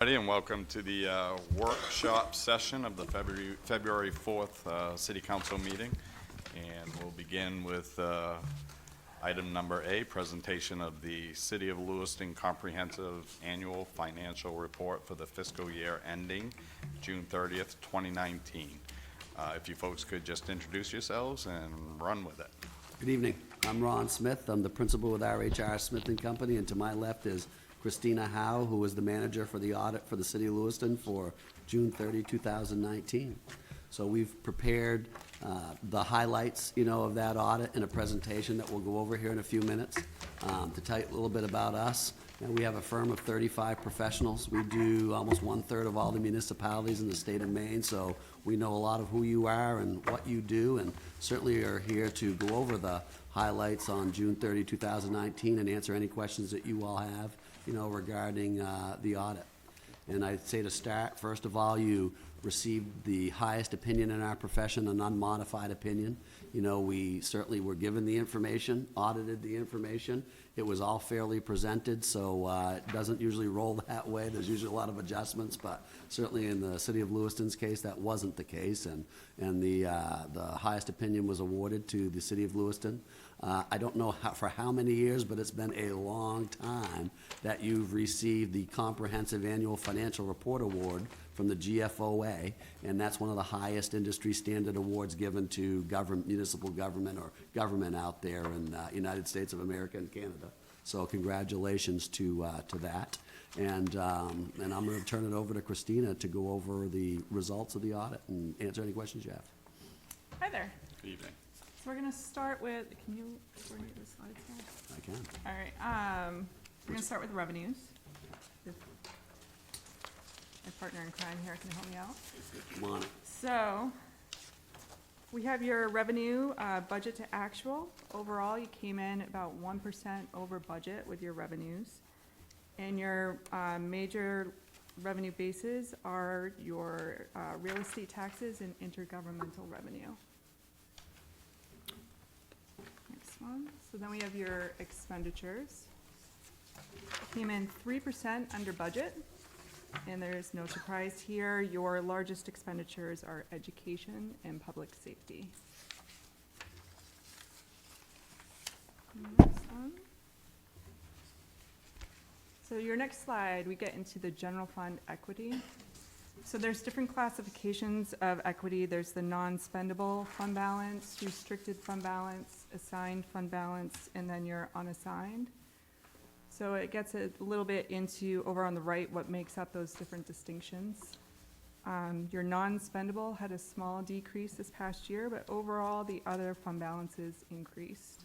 And welcome to the workshop session of the February 4th City Council meeting. And we'll begin with item number A, presentation of the City of Lewiston Comprehensive Annual Financial Report for the fiscal year ending June 30th, 2019. If you folks could just introduce yourselves and run with it. Good evening. I'm Ron Smith. I'm the principal with RHR Smith & Company, and to my left is Christina Howe, who is the manager for the audit for the City of Lewiston for June 30, 2019. So we've prepared the highlights, of that audit in a presentation that we'll go over here in a few minutes. To tell you a little bit about us, we have a firm of 35 professionals. We do almost 1/3 of all the municipalities in the state of Maine, so we know a lot of who you are and what you do, and certainly are here to go over the highlights on June 30, 2019 and answer any questions that you all have regarding the audit. And I'd say to start, first of all, you received the highest opinion in our profession, an unmodified opinion. We certainly were given the information, audited the information. It was all fairly presented, so it doesn't usually roll that way. There's usually a lot of adjustments, but certainly in the City of Lewiston's case, that wasn't the case, and the highest opinion was awarded to the City of Lewiston. I don't know for how many years, but it's been a long time that you've received the Comprehensive Annual Financial Report Award from the GFOA, and that's one of the highest industry standard awards given to municipal government or government out there in the United States of America and Canada. So congratulations to that. And I'm going to turn it over to Christina to go over the results of the audit and answer any questions you have. Hi there. Good evening. So we're going to start with, can you bring the slides here? I can. All right. We're going to start with revenues. If my partner in crime here can help me out. Come on. So we have your revenue budget to actual. Overall, you came in about 1% over budget with your revenues. And your major revenue bases are your real estate taxes and intergovernmental revenue. Next one. So then we have your expenditures. Came in 3% under budget. And there's no surprise here. Your largest expenditures are education and public safety. Next one. So your next slide, we get into the general fund equity. So there's different classifications of equity. There's the non-spendable fund balance, restricted fund balance, assigned fund balance, and then your unassigned. So it gets a little bit into, over on the right, what makes up those different distinctions. Your non-spendable had a small decrease this past year, but overall the other fund balances increased.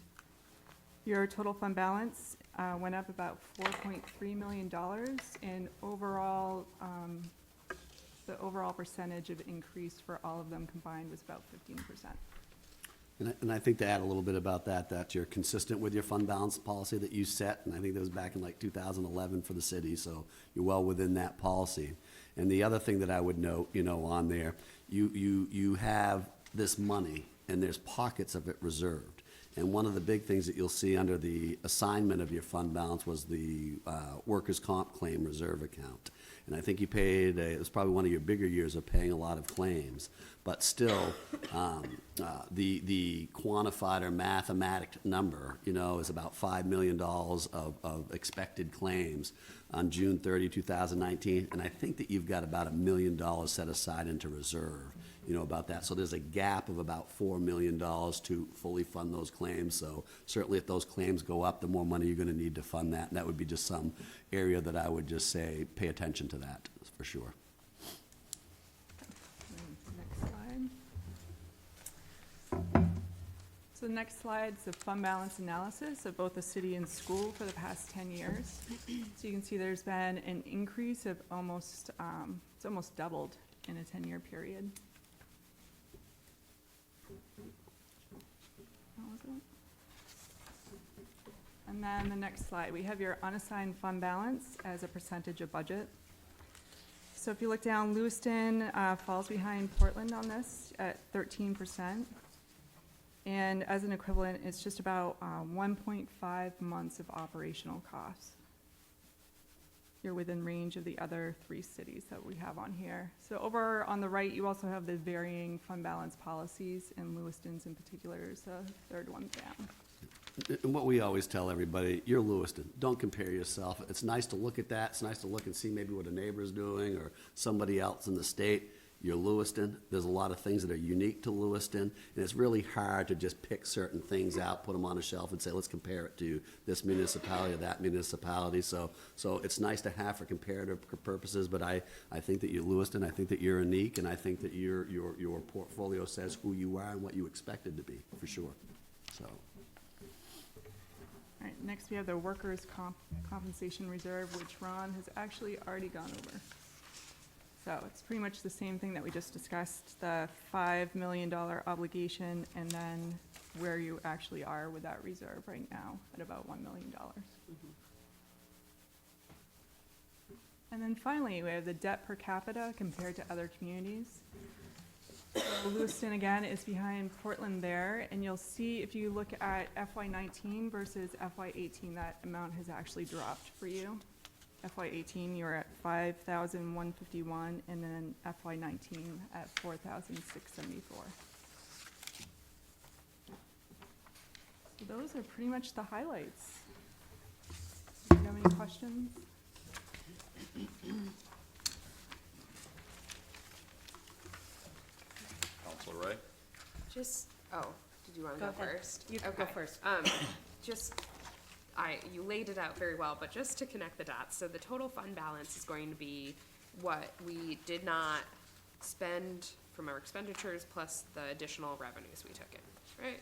Your total fund balance went up about $4.3 million, and overall, the overall percentage of increase for all of them combined was about 15%. And I think to add a little bit about that you're consistent with your fund balance policy that you set, and I think that was back in like 2011 for the city, so you're well within that policy. And the other thing that I would note, on there, you have this money, and there's pockets of it reserved. And one of the big things that you'll see under the assignment of your fund balance was the workers' comp claim reserve account. And I think you paid, it was probably one of your bigger years of paying a lot of claims. But still, the quantified or mathematic number, is about $5 million of expected claims on June 30, 2019. And I think that you've got about $1 million set aside into reserve, about that. So there's a gap of about $4 million to fully fund those claims. So certainly if those claims go up, the more money you're going to need to fund that. And that would be just some area that I would just say pay attention to that for sure. So the next slide is the fund balance analysis of both the city and school for the past 10 years. So you can see there's been an increase of almost, it's almost doubled in a 10-year period. And then the next slide, we have your unassigned fund balance as a percentage of budget. So if you look down, Lewiston falls behind Portland on this at 13%. And as an equivalent, it's just about 1.5 months of operational costs. you're within range of the other 3 cities that we have on here. So over on the right, you also have the varying fund balance policies, and Lewiston's in particular is the third one down. And what we always tell everybody, you're Lewiston. Don't compare yourself. It's nice to look at that. It's nice to look and see maybe what a neighbor's doing or somebody else in the state. You're Lewiston. There's a lot of things that are unique to Lewiston, and it's really hard to just pick certain things out, put them on a shelf and say, let's compare it to this municipality or that municipality. So it's nice to have for comparative purposes, but I think that you're Lewiston. I think that you're unique, and I think that your portfolio says who you are and what you expected to be, for sure. So. All right, next we have the workers' compensation reserve, which Ron has actually already gone over. So it's pretty much the same thing that we just discussed, the $5 million obligation, and then where you actually are with that reserve right now at about $1 million. And then finally, we have the debt per capita compared to other communities. So Lewiston, again, is behind Portland there, and you'll see if you look at FY19 versus FY18, that amount has actually dropped for you. FY18, you're at 5,151, and then FY19 at 4,674. So those are pretty much the highlights. Do you have any questions? Counselor Ray? Did you want to Go go ahead. first? You can go first. You laid it out very well, but just to connect the dots, so the total fund balance is going to be what we did not spend from our expenditures plus the additional revenues we took in, right?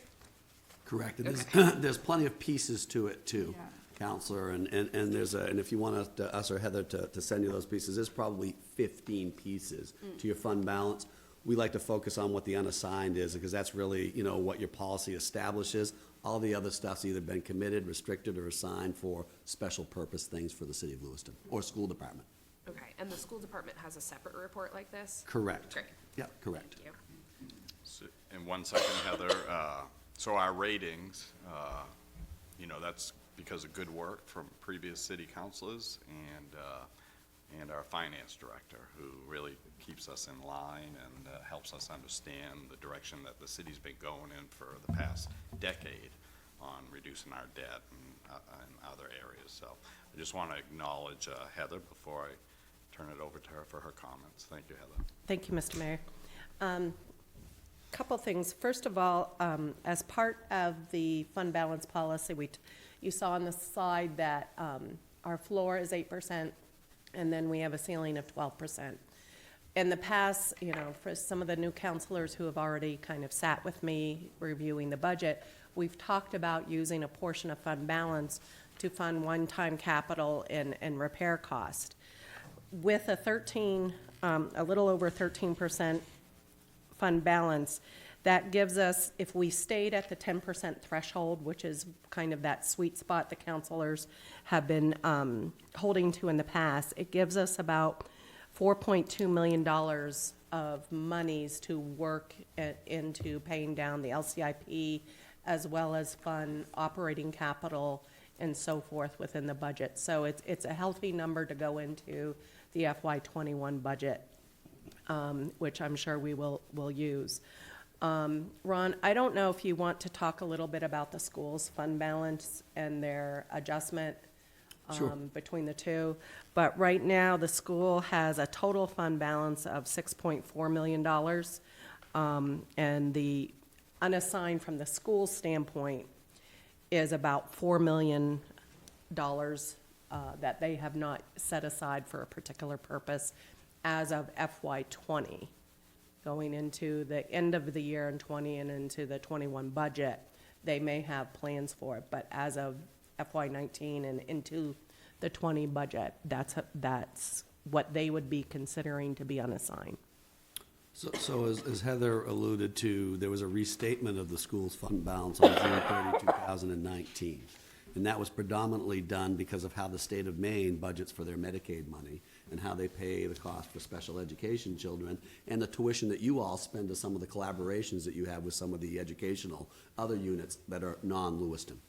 Correct. And Okay. there's plenty of pieces to it too, Yeah. Counselor, and if you want us or Heather to send you those pieces, there's probably 15 pieces to your fund balance. We like to focus on what the unassigned is, because that's really, what your policy establishes. All the other stuff's either been committed, restricted, or assigned for special purpose things for the city of Lewiston, or school department. Okay, and the school department has a separate report like this? Correct. Great. Yeah, correct. Thank you. So, in 1 second, Heather, so our ratings, that's because of good work from previous city councilors and our finance director, who really keeps us in line and helps us understand the direction that the city's been going in for the past decade on reducing our debt and other areas. So I just want to acknowledge Heather before I turn it over to her for her comments. Thank you, Heather. Thank you, Mr. Mayor. Couple things. First of all, as part of the fund balance policy, you saw on the slide that our floor is 8%, and then we have a ceiling of 12%. In the past, for some of the new counselors who have already kind of sat with me reviewing the budget, we've talked about using a portion of fund balance to fund one-time capital and repair cost. With a little over 13% fund balance, that gives us, if we stayed at the 10% threshold, which is kind of that sweet spot the counselors have been holding to in the past, it gives us about $4.2 million of monies to work into paying down the LCIP, as well as fund operating capital and so forth within the budget. So it's a healthy number to go into the FY21 budget, which I'm sure we will use. Ron, I don't know if you want to talk a little bit about the school's fund balance and their adjustment Sure. between the two. But right now, the school has a total fund balance of $6.4 million. And the unassigned from the school standpoint is about $4 million that they have not set aside for a particular purpose as of FY20. Going into the end of the year in 20 and into the 21 budget, they may have plans for it, but as of FY19 and into the 20 budget, that's what they would be considering to be unassigned. So as Heather alluded to, there was a restatement of the school's fund balance on June 30, 2019. And that was predominantly done because of how the state of Maine budgets for their Medicaid money and how they pay the cost for special education children and the tuition that you all spend to some of the collaborations that you have with some of the educational other units that are non-Lewiston.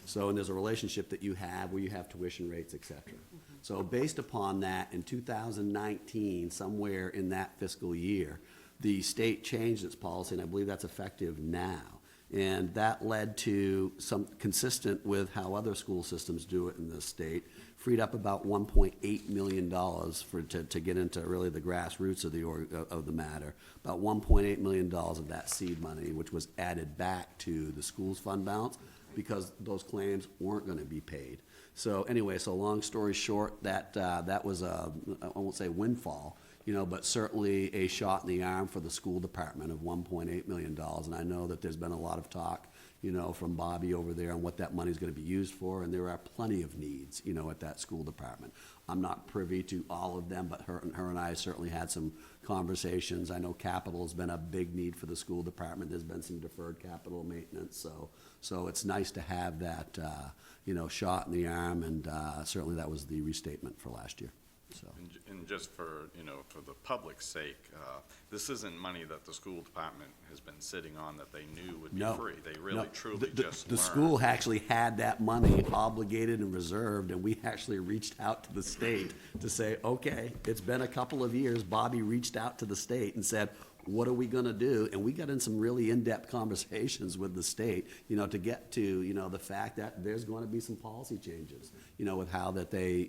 So, and there's a relationship that you have where you have tuition rates, et cetera. So based upon that, in 2019, somewhere in that fiscal year, the state changed its policy, and I believe that's effective now. And that led to some, consistent with how other school systems do it in this state, freed up about $1.8 million to get into really the grassroots of the matter. About $1.8 million of that seed money, which was added back to the school's fund balance because those claims weren't gonna be paid. So anyway, so long story short, that was a, I won't say windfall, but certainly a shot in the arm for the school department of $1.8 million. And I know that there's been a lot of talk, from Bobby over there on what that money's gonna be used for, and there are plenty of needs, at that school department. I'm not privy to all of them, but her and I certainly had some conversations. I know capital has been a big need for the school department. There's been some deferred capital maintenance, so it's nice to have that, shot in the arm, and certainly that was the restatement for last year, so. And just for, for the public's sake, this isn't money that the school department has been sitting on that they knew would be No, free. They no. really, truly just The learned. school actually had that money obligated and reserved, and we actually reached out to the state to say, okay, it's been a couple of years. Bobby reached out to the state and said, what are we gonna do? And we got in some really in-depth conversations with the state, to get to, the fact that there's gonna be some policy changes, with how that they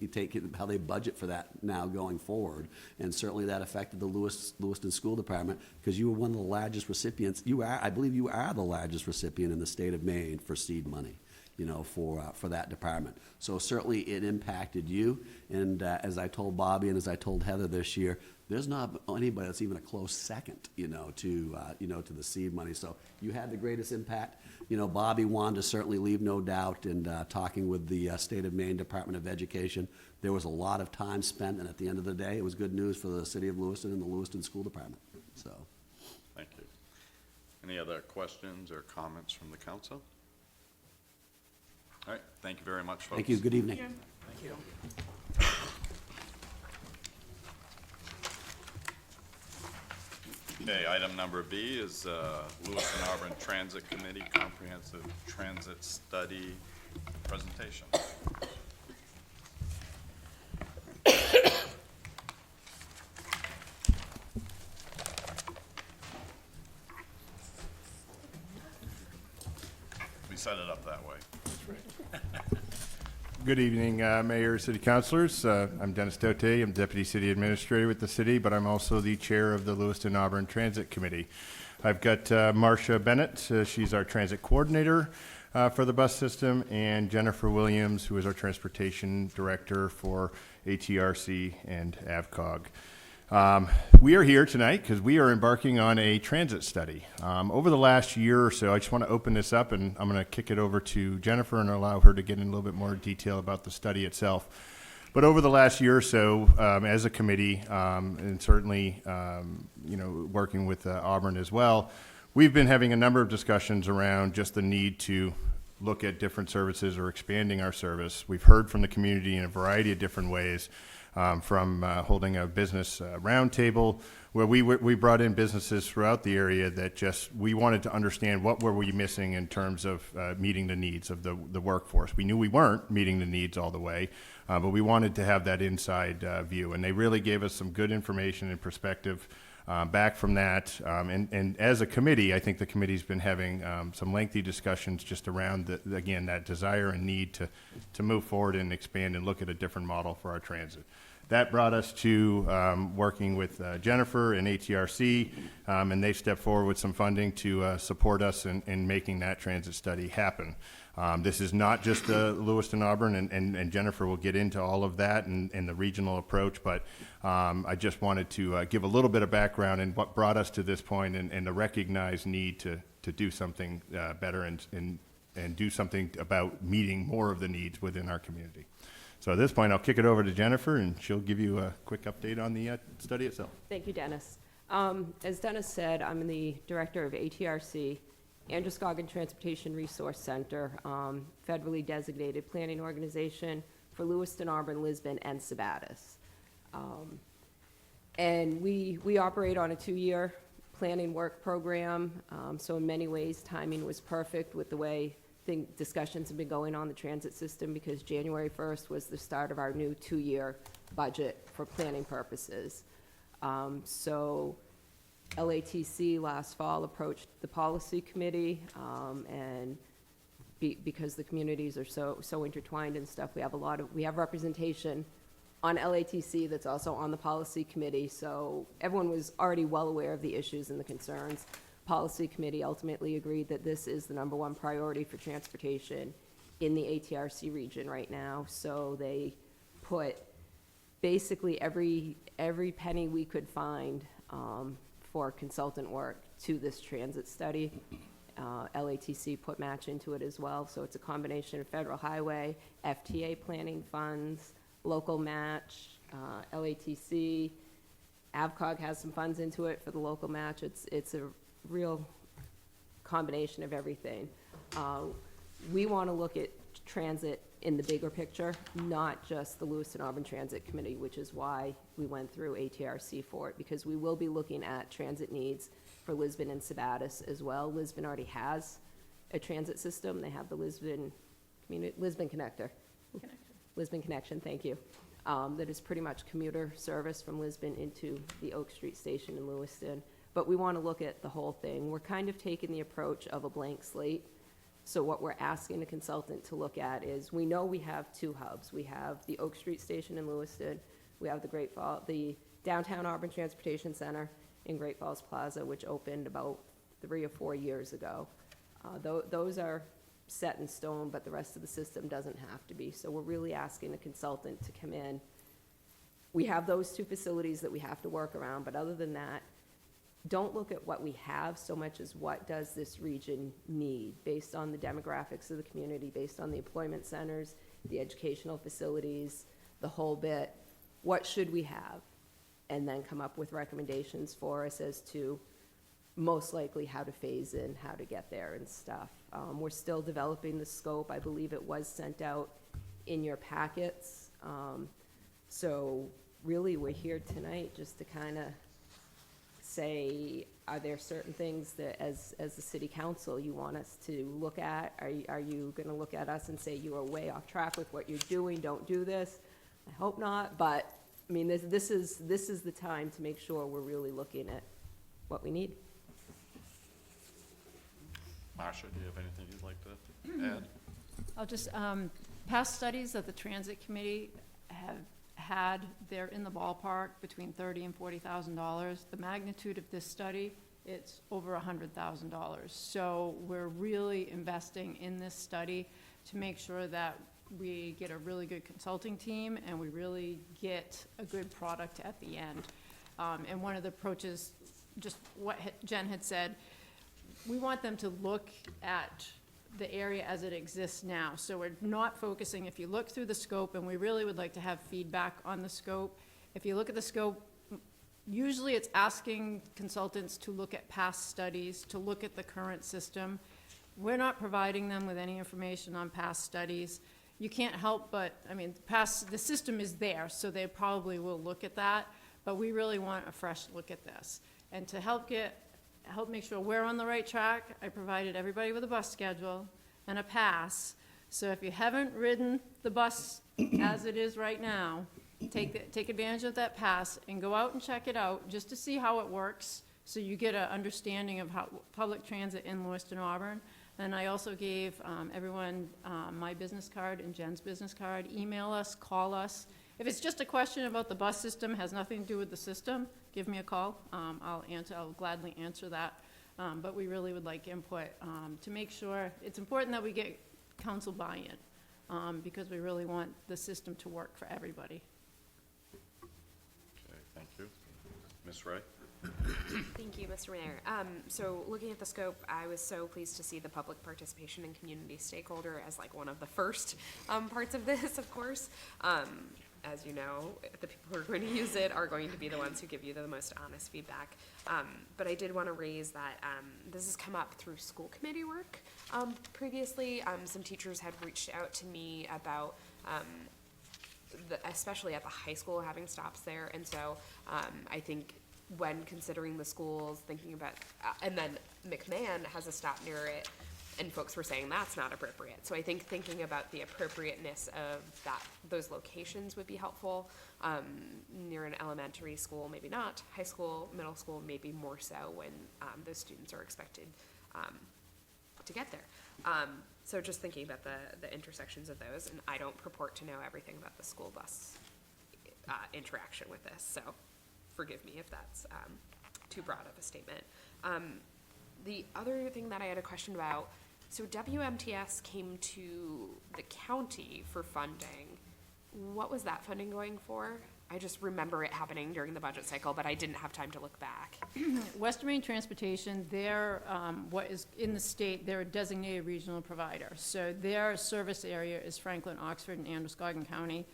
how they budget for that now going forward. And certainly that affected the Lewiston School Department, because you were one of the largest recipients. I believe you are the largest recipient in the state of Maine for seed money, for that department. So certainly it impacted you. And as I told Bobby and as I told Heather this year, there's not anybody that's even a close second, to the seed money. So you had the greatest impact. Bobby wanted to certainly leave no doubt, and talking with the State of Maine Department of Education, there was a lot of time spent, and at the end of the day, it was good news for the city of Lewiston and the Lewiston School Department, so. Thank you. Any other questions or comments from the council? All right, thank you very much, folks. Thank you, good evening. Thank you. Okay, item number B is Lewiston Auburn Transit Committee Comprehensive Transit Study presentation. We set it up that way. Good evening, Mayor, City Councilors. I'm Dennis Dote. I'm Deputy City Administrator with the city, but I'm also the Chair of the Lewiston Auburn Transit Committee. I've got Marcia Bennett. She's our Transit Coordinator for the bus system, and Jennifer Williams, who is our Transportation Director for ATRC and AVCOG. We are here tonight because we are embarking on a transit study. Over the last year or so, I just want to open this up, and I'm going to kick it over to Jennifer and allow her to get in a little bit more detail about the study itself. But over the last year or so, as a committee, and certainly, working with Auburn as well, we've been having a number of discussions around just the need to look at different services or expanding our service. We've heard from the community in a variety of different ways. From holding a business roundtable where we brought in businesses throughout the area that we wanted to understand what were we missing in terms of meeting the needs of the workforce. We knew we weren't meeting the needs all the way, but we wanted to have that inside view, and they really gave us some good information and perspective back from that. And as a committee, I think the committee's been having some lengthy discussions just around, again, that desire and need to move forward and expand and look at a different model for our transit. That brought us to working with Jennifer and ATRC, and they stepped forward with some funding to support us in making that transit study happen. This is not just Lewiston Auburn, and Jennifer will get into all of that and the regional approach, but I just wanted to give a little bit of background and what brought us to this point and the recognized need to do something better and do something about meeting more of the needs within our community. So at this point, I'll kick it over to Jennifer, and she'll give you a quick update on the study itself. Thank you, Dennis. As Dennis said, I'm the director of ATRC, Androscoggin Transportation Resource Center, federally designated planning organization for Lewiston, Auburn, Lisbon, and Sabattis. And we operate on a 2-year planning work program, so in many ways, timing was perfect with the way think discussions have been going on the transit system because January 1st was the start of our new 2-year budget for planning purposes. So LATC last fall approached the policy committee, and because the communities are so intertwined and stuff, we have representation on LATC that's also on the policy committee, so everyone was already well aware of the issues and the concerns. Policy committee ultimately agreed that this is the #1 priority for transportation in the ATRC region right now, so they put basically every penny we could find for consultant work to this transit study. LATC put match into it as well, so it's a combination of federal highway, FTA planning funds, local match, LATC, AvCog has some funds into it for the local match. It's a real combination of everything. We want to look at transit in the bigger picture, not just the Lewiston Auburn Transit Committee, which is why we went through ATRC for it, because we will be looking at transit needs for Lisbon and Sabattis as well. Lisbon already has a transit system. They have the Lisbon Connector. Lisbon Connection, thank you. That is pretty much commuter service from Lisbon into the Oak Street Station in Lewiston. But we want to look at the whole thing. We're kind of taking the approach of a blank slate. So what we're asking the consultant to look at is, we know we have 2 hubs. We have the Oak Street Station in Lewiston. We have the downtown Auburn Transportation Center in Great Falls Plaza, which opened about 3 or 4 years ago. Those are set in stone, but the rest of the system doesn't have to be. So we're really asking the consultant to come in. We have those 2 facilities that we have to work around, but other than that, don't look at what we have so much as what does this region need based on the demographics of the community, based on the employment centers, the educational facilities, the whole bit. What should we have? And then come up with recommendations for us as to most likely how to phase in, how to get there and stuff. We're still developing the scope. I believe it was sent out in your packets. So really, we're here tonight just to kind of say, are there certain things that as the city council you want us to look at? Are you going to look at us and say you are way off track with what you're doing, don't do this? I hope not, but I mean, this is the time to make sure we're really looking at what we need. Marcia, do you have anything you'd like to add? I'll just, past studies that the Transit Committee have had, they're in the ballpark between $30,000 and $40,000. The magnitude of this study, it's over $100,000. So we're really investing in this study to make sure that we get a really good consulting team and we really get a good product at the end. And one of the approaches, just what Jen had said, we want them to look at the area as it exists now. So we're not focusing, if you look through the scope, and we really would like to have feedback on the scope. If you look at the scope, usually it's asking consultants to look at past studies, to look at the current system. We're not providing them with any information on past studies. You can't help but, I mean, the system is there, so they probably will look at that, but we really want a fresh look at this. And to help make sure we're on the right track, I provided everybody with a bus schedule and a pass. So if you haven't ridden the bus as it is right now, take advantage of that pass and go out and check it out just to see how it works, so you get an understanding of how public transit in Lewiston, Auburn. And I also gave everyone my business card and Jen's business card. Email us, call us. If it's just a question about the bus system, has nothing to do with the system, give me a call. I'll gladly answer that. But we really would like input to make sure, it's important that we get council buy-in because we really want the system to work for everybody. Okay, thank you. Ms. Ray? Thank you, Mr. Mayor. So looking at the scope, I was so pleased to see the public participation and community stakeholder as like one of the first parts of this, of course. As you know, the people who are going to use it are going to be the ones who give you the most honest feedback. But I did want to raise that this has come up through school committee work previously. Some teachers had reached out to me about especially at the high school, having stops there. And so I think when considering the schools, thinking about, and then McMahon has a stop near it, and folks were saying that's not appropriate. So I think thinking about the appropriateness of those locations would be helpful. Near an elementary school, maybe not. High school, middle school, maybe more so when those students are expected to get there. So just thinking about the intersections of those, and I don't purport to know everything about the school bus interaction with this, so forgive me if that's too broad of a statement. The other thing that I had a question about, so WMTS came to the county for funding. What was that funding going for? I just remember it happening during the budget cycle, but I didn't have time to look back. Western Maine Transportation, they're, what is in the state, they're a designated regional provider. So their service area is Franklin, Oxford, and Androscoggin County.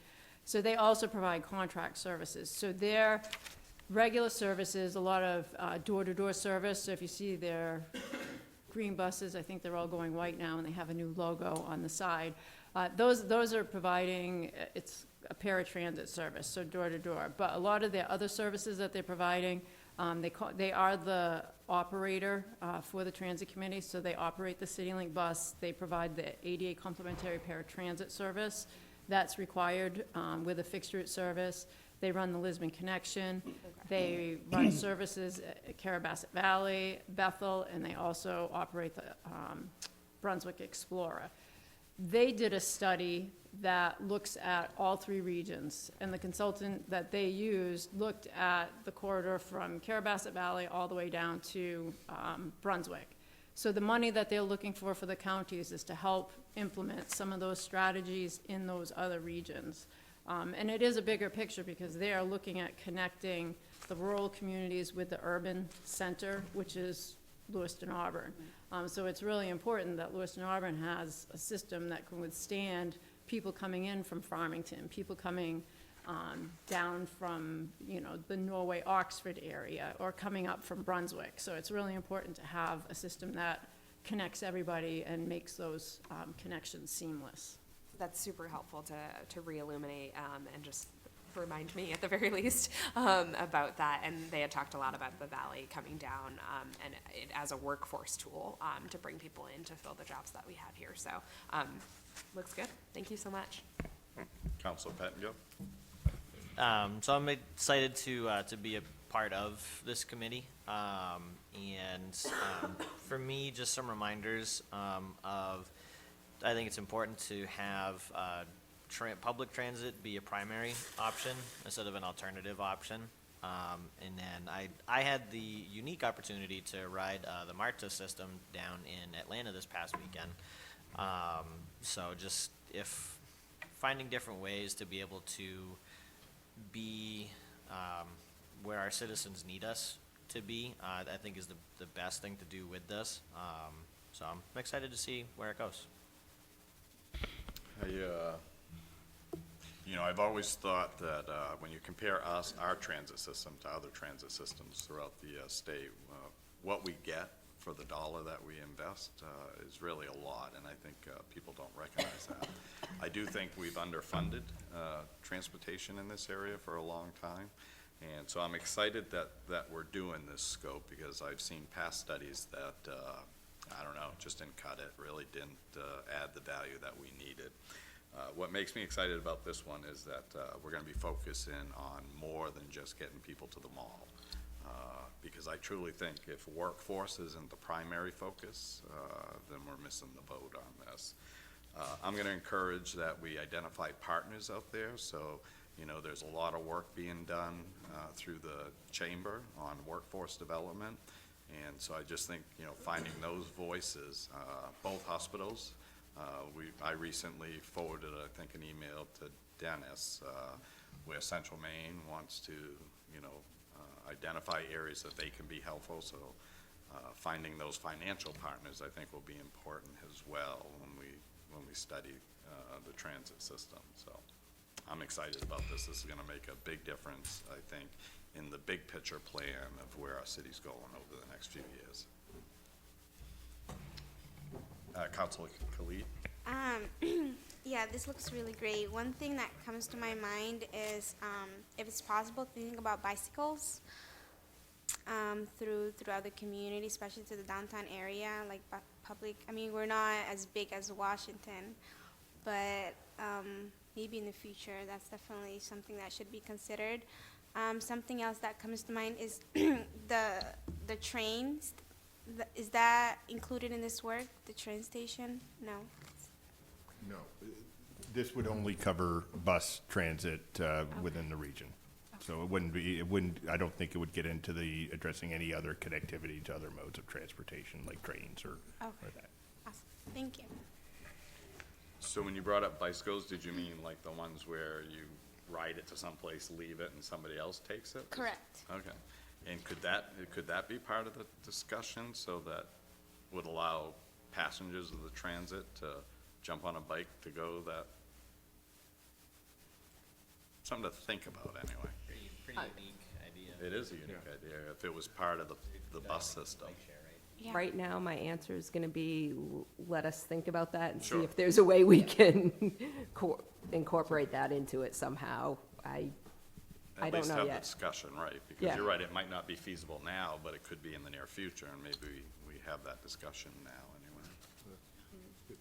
So they also provide contract services. So their regular services, a lot of door-to-door service. So if you see their green buses, I think they're all going white now, and they have a new logo on the side. Those are providing, it's a paratransit service, so door-to-door. But a lot of their other services that they're providing, they are the operator for the transit committee, so they operate the CityLink bus. They provide the ADA complimentary paratransit service that's required with a fixed route service. They run the Lisbon Connection. They run services at Carrabassett Valley, Bethel, and they also operate the Brunswick Explorer. They did a study that looks at all three regions, and the consultant that they used looked at the corridor from Carrabassett Valley all the way down to Brunswick. So the money that they're looking for the counties is to help implement some of those strategies in those other regions. And it is a bigger picture because they are looking at connecting the rural communities with the urban center, which is Lewiston, Auburn. So it's really important that Lewiston, Auburn has a system that can withstand people coming in from Farmington, people coming down from, the Norway, Oxford area, or coming up from Brunswick. So it's really important to have a system that connects everybody and makes those connections seamless. That's super helpful to re-illuminate and just remind me at the very least about that. And they had talked a lot about the valley coming down and it as a workforce tool to bring people in to fill the jobs that we have here. So looks good. Thank you so much. Councilor Pettingill? So I'm excited to be a part of this committee. For me, just some reminders of, I think it's important to have public transit be a primary option instead of an alternative option. And then I had the unique opportunity to ride the MARTA system down in Atlanta this past weekend. So just if finding different ways to be able to be where our citizens need us to be, I think is the best thing to do with this. So I'm excited to see where it goes. I've always thought that when you compare our transit system to other transit systems throughout the state, what we get for the dollar that we invest is really a lot, and I think people don't recognize that. I do think we've underfunded transportation in this area for a long time, and so I'm excited that we're doing this scope because I've seen past studies that, just didn't cut it, really didn't add the value that we needed. What makes me excited about this one is that we're going to be focusing on more than just getting people to the mall. Because I truly think if workforce isn't the primary focus, then we're missing the boat on this. I'm going to encourage that we identify partners out there. So, there's a lot of work being done through the chamber on workforce development. And so I just think, finding those voices, both hospitals, I recently forwarded, I think, an email to Dennis where Central Maine wants to, identify areas that they can be helpful. So finding those financial partners, I think, will be important as well when we study the transit system. So I'm excited about this. This is going to make a big difference, I think, in the big picture plan of where our city's going over the next few years. Councilor Khalid? Yeah, this looks really great. One thing that comes to my mind is if it's possible, thinking about bicycles. throughout the community, especially to the downtown area, like public. I mean, we're not as big as Washington, but maybe in the future, that's definitely something that should be considered. Something else that comes to mind is the trains. Is that included in this work? The train station? No. No, this would only cover bus transit within the region. So it wouldn't, I don't think it would get into the addressing any other connectivity to other modes of transportation, like trains or that. Awesome. Thank you. So when you brought up bicycles, did you mean like the ones where you ride it to someplace, leave it, and somebody else takes it? Correct. Okay. And could that be part of the discussion, so that would allow passengers of the transit to jump on a bike to go that? Something to think about, anyway. Pretty unique idea. It is a unique idea, if it was part of the bus system. Yeah. Right now, my answer is gonna be, let us think about that and see Sure. if there's a way we can incorporate that into it somehow. I At don't least know have the yet. discussion, right? Because Yeah. you're right, it might not be feasible now, but it could be in the near future, and maybe we have that discussion now, anyway.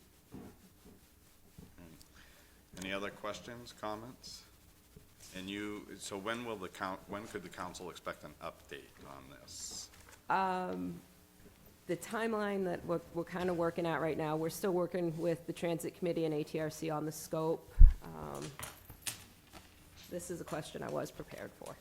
Any other questions, comments? And so when could the council expect an update on this? The timeline that we're kind of working at right now, we're still working with the Transit Committee and ATRC on the scope. This is a question I was prepared for.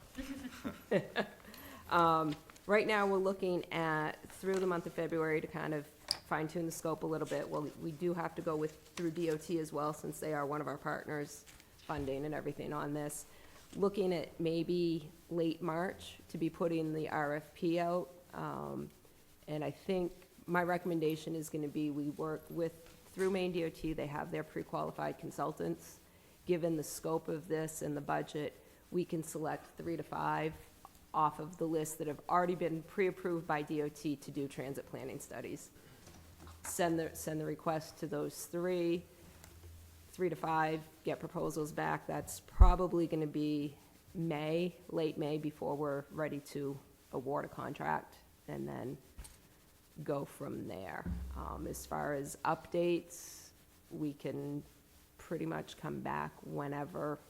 Right now, we're looking at, through the month of February, to kind of fine tune the scope a little bit. Well, we do have to go through DOT as well, since they are one of our partners, funding and everything on this. Looking at maybe late March to be putting the RFP out. And I think my recommendation is gonna be, we work through Maine DOT, they have their pre-qualified consultants. Given the scope of this and the budget, we can select 3 to 5 off of the list that have already been pre-approved by DOT to do transit planning studies. Send the request to those 3 to 5, get proposals back. That's probably gonna be May, late May, before we're ready to award a contract, and then go from there. As far as updates, we can pretty much come back whenever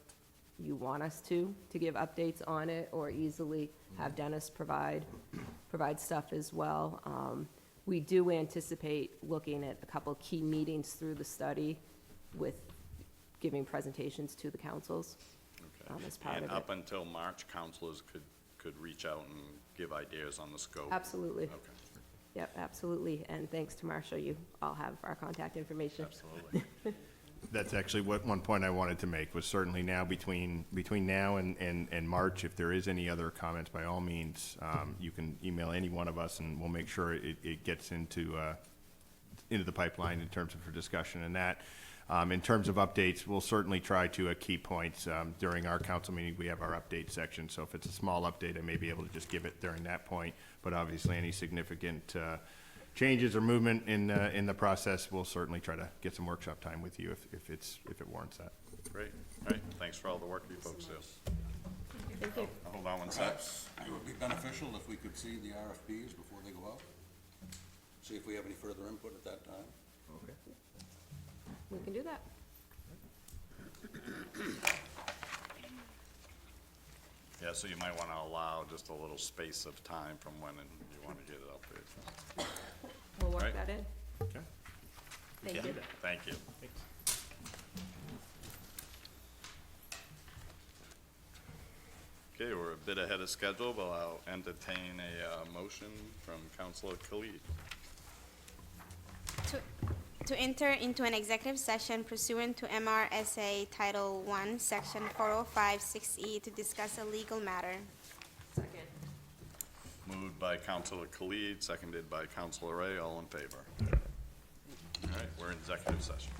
you want us to give updates on it, or easily have Dennis provide stuff as well. We do anticipate looking at a couple key meetings through the study with giving presentations to the councils, as part of And it. up until March, counselors could reach out and give ideas on the scope? Absolutely. Okay, Yep, absolutely. And thanks to Marcia, you all have our contact information. absolutely. That's actually one point I wanted to make, was certainly now, between now and March, if there is any other comments, by all means, you can email any one of us, and we'll make sure it gets into the pipeline in terms of for discussion and that. In terms of updates, we'll certainly try to keep points. During our council meeting, we have our update section, so if it's a small update, I may be able to just give it during that point. But obviously, any significant changes or movement in the process, we'll certainly try to get some workshop time with you if it warrants that. Great, all right, thanks for all the work you folks do. Thank you. Hold on one sec. Perhaps it would be beneficial if we could see the RFPs before they go out. See if we have any further input at that time. We can do that. Yeah, so you might want to allow just a little space of time from when you want to get it up there. We'll work Right. that in. Okay. Thank you. Thank you. Okay, we're a bit ahead of schedule, but I'll entertain a motion from Councilor Khalid. To enter into an executive session pursuant to MRSA Title I, Section 405-6E, to discuss a legal matter. Second. Moved by Councilor Khalid, seconded by Councilor Ray, all in favor. All right, we're in executive session.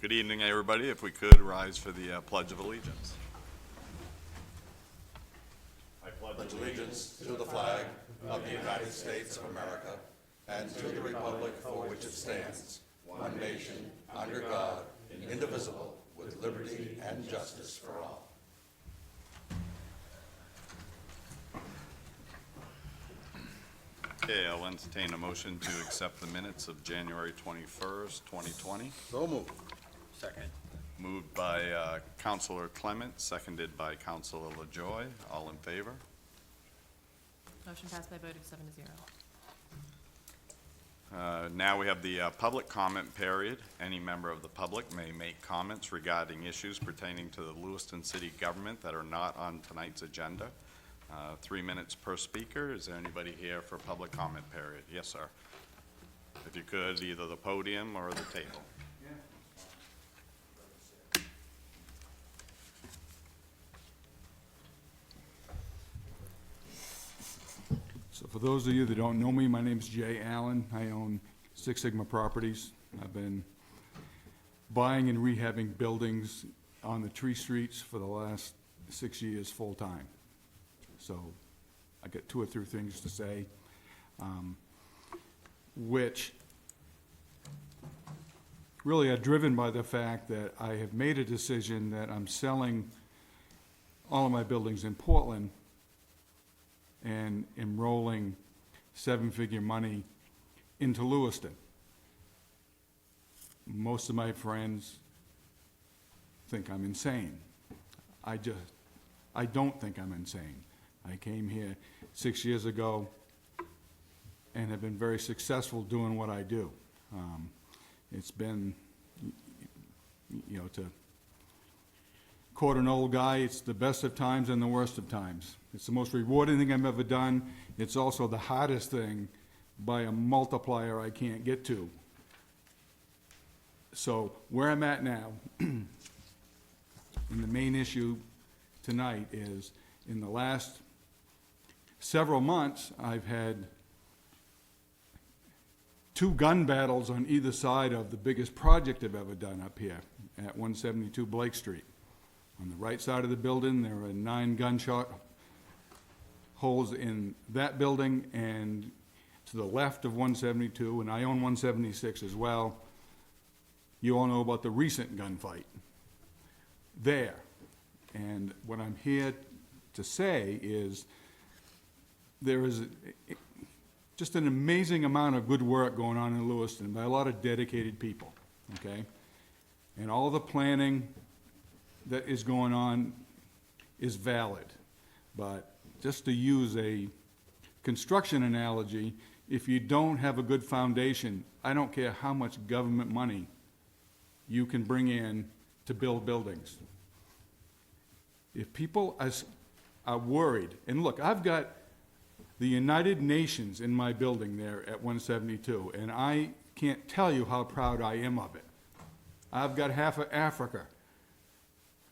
Good evening, everybody. If we could rise for the Pledge of Allegiance. I pledge Allegiance to the flag of the United States of America and to the republic for which it stands, one nation, under God, indivisible, with liberty and justice for all. Okay, I'll entertain a motion to accept the minutes of January 21st, 2020. So moved. Second. Moved by Councilor Clement, seconded by Councilor LaJoy. All in favor? Motion passed by a vote of 7-0. Now we have the public comment period. Any member of the public may make comments regarding issues pertaining to the Lewiston City Government that are not on tonight's agenda. 3 minutes per speaker. Is there anybody here for public comment period? Yes, sir. If you could, either the podium or the table. So for those of you that don't know me, my name's Jay Allen. I own Six Sigma Properties. I've been buying and rehabbing buildings on the tree streets for the last 6 years full-time. So I got 2 or 3 things to say, which really are driven by the fact that I have made a decision that I'm selling all of my buildings in Portland and enrolling 7-figure money into Lewiston. Most of my friends think I'm insane. I don't think I'm insane. I came here 6 years ago and have been very successful doing what I do. It's been, to quote an old guy, it's the best of times and the worst of times. It's the most rewarding thing I've ever done. It's also the hardest thing by a multiplier I can't get to. So where I'm at now, and the main issue tonight is, in the last several months, I've had 2 gun battles on either side of the biggest project I've ever done up here at 172 Blake Street. On the right side of the building, there are 9 gunshot holes in that building, and to the left of 172, and I own 176 as well. You all know about the recent gunfight there. And what I'm here to say is there is just an amazing amount of good work going on in Lewiston by a lot of dedicated people, okay? And all the planning that is going on is valid. But just to use a construction analogy, if you don't have a good foundation, I don't care how much government money you can bring in to build buildings. If people are worried, and look, I've got the United Nations in my building there at 172, and I can't tell you how proud I am of it. I've got half of Africa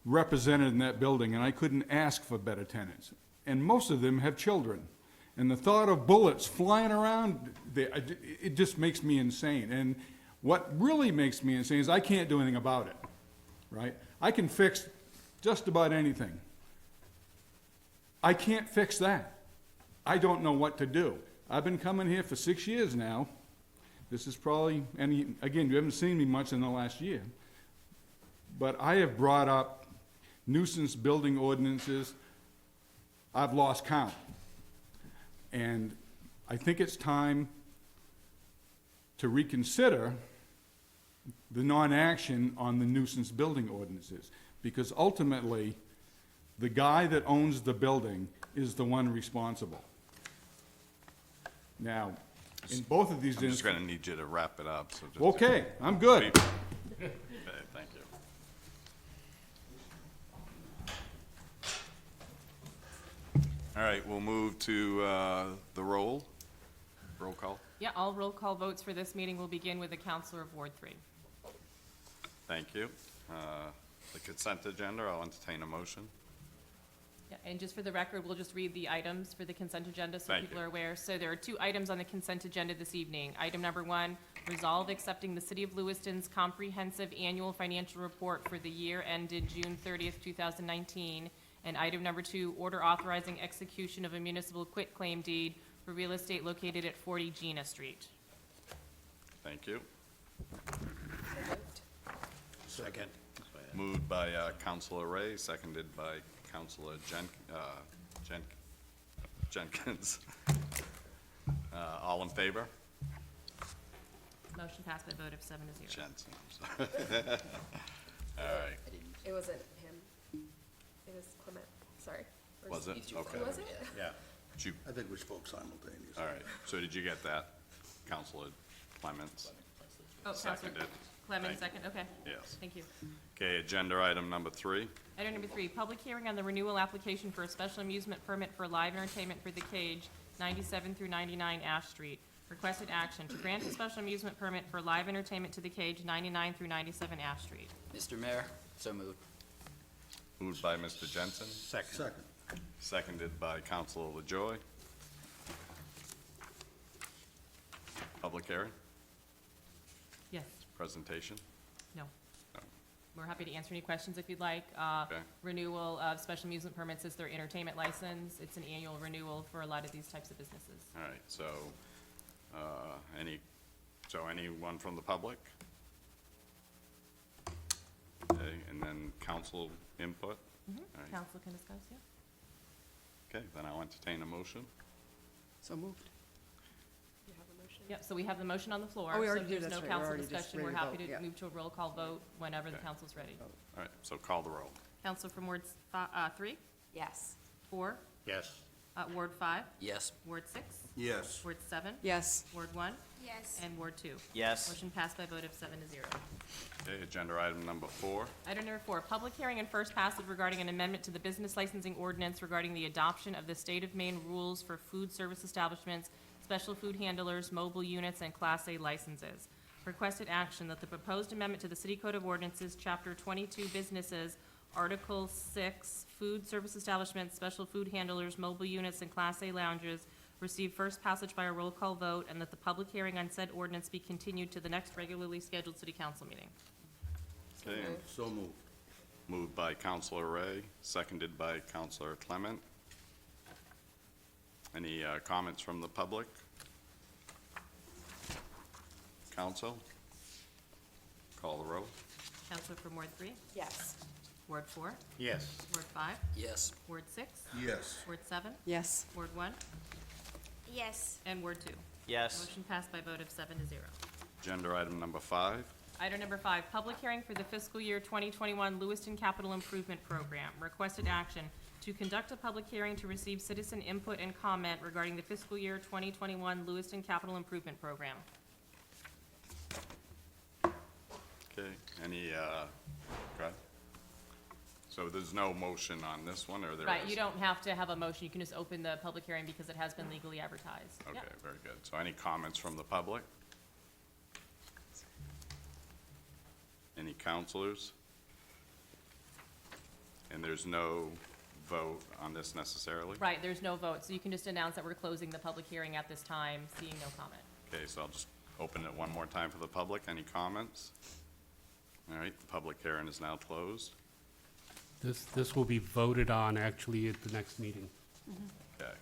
represented in that building, and I couldn't ask for better tenants. And most of them have children. And the thought of bullets flying around, it just makes me insane. And what really makes me insane is I can't do anything about it, right? I can fix just about anything. I can't fix that. I don't know what to do. I've been coming here for 6 years now. This is probably, and again, you haven't seen me much in the last year, but I have brought up nuisance building ordinances. I've lost count. And I think it's time to reconsider the non-action on the nuisance building ordinances, because ultimately, the guy that owns the building is the one responsible. Now, in both of these I'm just instances... going to need you to wrap it up. So just Okay, I'm good. Okay, thank you. All right, we'll move to the roll call. Yeah, all roll call votes for this meeting will begin with the Counselor of Ward 3. Thank you. The consent agenda, I'll entertain a motion. Yeah, and just for the record, we'll just read the items for the consent agenda so Thank people you. are aware. So there are 2 items on the consent agenda this evening. Item number 1, Resolve accepting the City of Lewiston's comprehensive annual financial report for the year ended June 30th, 2019. And item number 2, order authorizing execution of a municipal quitclaim deed for real estate located at 40 Gina Street. Thank you. Second. Moved by Counselor Ray, seconded by Counselor Jenkins. All in favor? Motion passed by a vote of 7 to 0. Jensen, I'm sorry. All right, It wasn't him. It was Clement, sorry. Or was it? Okay. Was it? Yeah, Did you, I think we spoke simultaneously. all right, so did you get that, Counselor Clements? Oh, Counselor Seconded. Clement, Thank you. second, okay. Yes. Thank you. Okay, agenda item number 3. Item number 3, public hearing on the renewal application for a special amusement permit for live entertainment for The Cage, 97 through 99 Ash Street. Requested action to grant a special amusement permit for live entertainment to The Cage, 99 through 97 Ash Street. Mr. Mayor, so moved. Moved by Mr. Jensen, Second. seconded by Counselor LaJoy. Public hearing, Yes, presentation. no. No. We're happy to answer any questions if you'd like. Okay. Renewal of special amusement permits is their entertainment license. It's an annual renewal for a lot of these types of businesses. All right, so, anyone from the public? Okay, and then council input? All right. Council can discuss, yeah? Okay, then I'll entertain a motion. So moved. You have a motion? Yep, so we have the motion on the floor. Oh, we already So did, if there's that's no right, we're council already just discussion, we're ready to happy vote, to yeah. move to a roll call vote whenever the Okay. council's ready. All right, so call the roll. Council from Ward 3, Yes. 4, Yes. Ward 5, Yes. Ward 6, Yes. Ward 7, Yes. Ward 1, Yes. and Ward 2. Yes. Motion passed by a vote of 7 to 0. Okay, agenda item number 4. Item number 4, public hearing and first passage regarding an amendment to the business licensing ordinance regarding the adoption of the state of Maine rules for food service establishments, special food handlers, mobile units, and Class A licenses. Requested action that the proposed amendment to the City Code of Ordinances, Chapter 22 Businesses, Article 6, Food Service Establishments, Special Food Handlers, Mobile Units, and Class A Lounges receive first passage by a roll call vote, and that the public hearing on said ordinance be continued to the next regularly scheduled City Council meeting. Okay, and So moved. moved by Counselor Ray, seconded by Counselor Clement. Any comments from the public? Council? Call the roll. Councilor from Ward 3, Yes. Ward 4, Yes. Ward 5, Yes. Ward 6, Yes. Ward 7, Yes. Ward 1, Yes. and Ward 2. Yes. Motion passed by a vote of 7 to 0. Agenda item number 5. Item number 5, public hearing for the fiscal year 2021 Lewiston Capital Improvement Program. Requested action to conduct a public hearing to receive citizen input and comment regarding the fiscal year 2021 Lewiston Capital Improvement Program. Okay, any, go ahead. So there's no motion on this one, or there is? Right, you don't have to have a motion, you can just open the public hearing because it has been legally advertised. Okay, Yep. very good. So any comments from the public? Any counselors? And there's no vote on this necessarily? Right, there's no vote, so you can just announce that we're closing the public hearing at this time, seeing no comment. Okay, so I'll just open it one more time for the public. Any comments? All right, the public hearing is now closed. This will be voted on actually at the next meeting. Okay.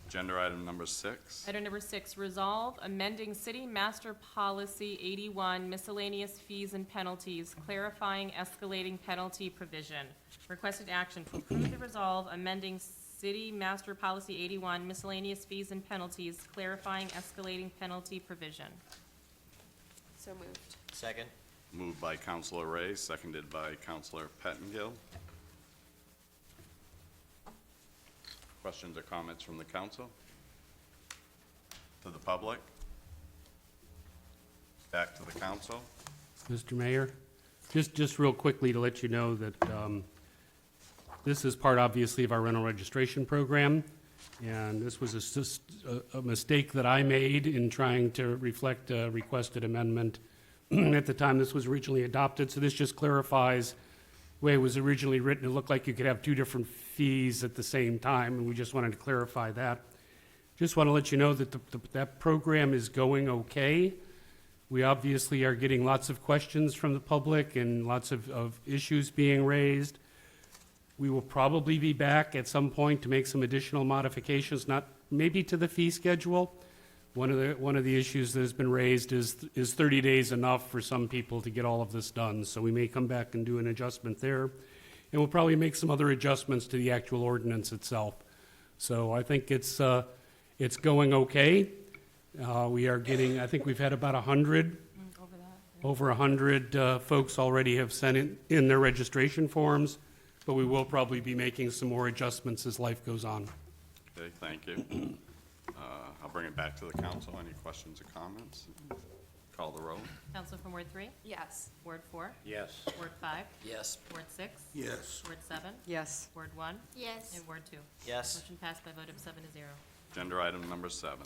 Agenda item number 6. Item number 6, resolve amending City Master Policy 81 miscellaneous fees and penalties, clarifying escalating penalty provision. Requested action to approve the resolve amending City Master Policy 81 miscellaneous fees and penalties, clarifying escalating penalty provision. So moved. Second. Moved by Counselor Ray, seconded by Counselor Pettingill. Questions or comments from the council? To the public? Back to the council? Mr. Mayor, just real quickly to let you know that this is part, obviously, of our rental registration program, and this was a mistake that I made in trying to reflect a requested amendment at the time this was originally adopted. So this just clarifies the way it was originally written. It looked like you could have two different fees at the same time, and we just wanted to clarify that. Just want to let you know that that program is going okay. We obviously are getting lots of questions from the public and lots of issues being raised. We will probably be back at some point to make some additional modifications, not maybe to the fee schedule. One of the issues that has been raised is 30 days enough for some people to get all of this done? So we may come back and do an adjustment there. And we'll probably make some other adjustments to the actual ordinance itself. So I think it's going okay. We are getting, I think we've had about 100, over 100 folks already have sent in their registration forms, but we will probably be making some more adjustments as life goes on. Okay, thank you. I'll bring it back to the council. Any questions or comments? Call the roll. Counselor from Ward 3? Yes. Ward 4? Yes. Ward 5? Yes. Ward 6? Yes. Ward 7? Yes. Ward 1? Yes. And Ward 2? Yes. Motion passed by a vote of 7 to 0. Agenda item number 7.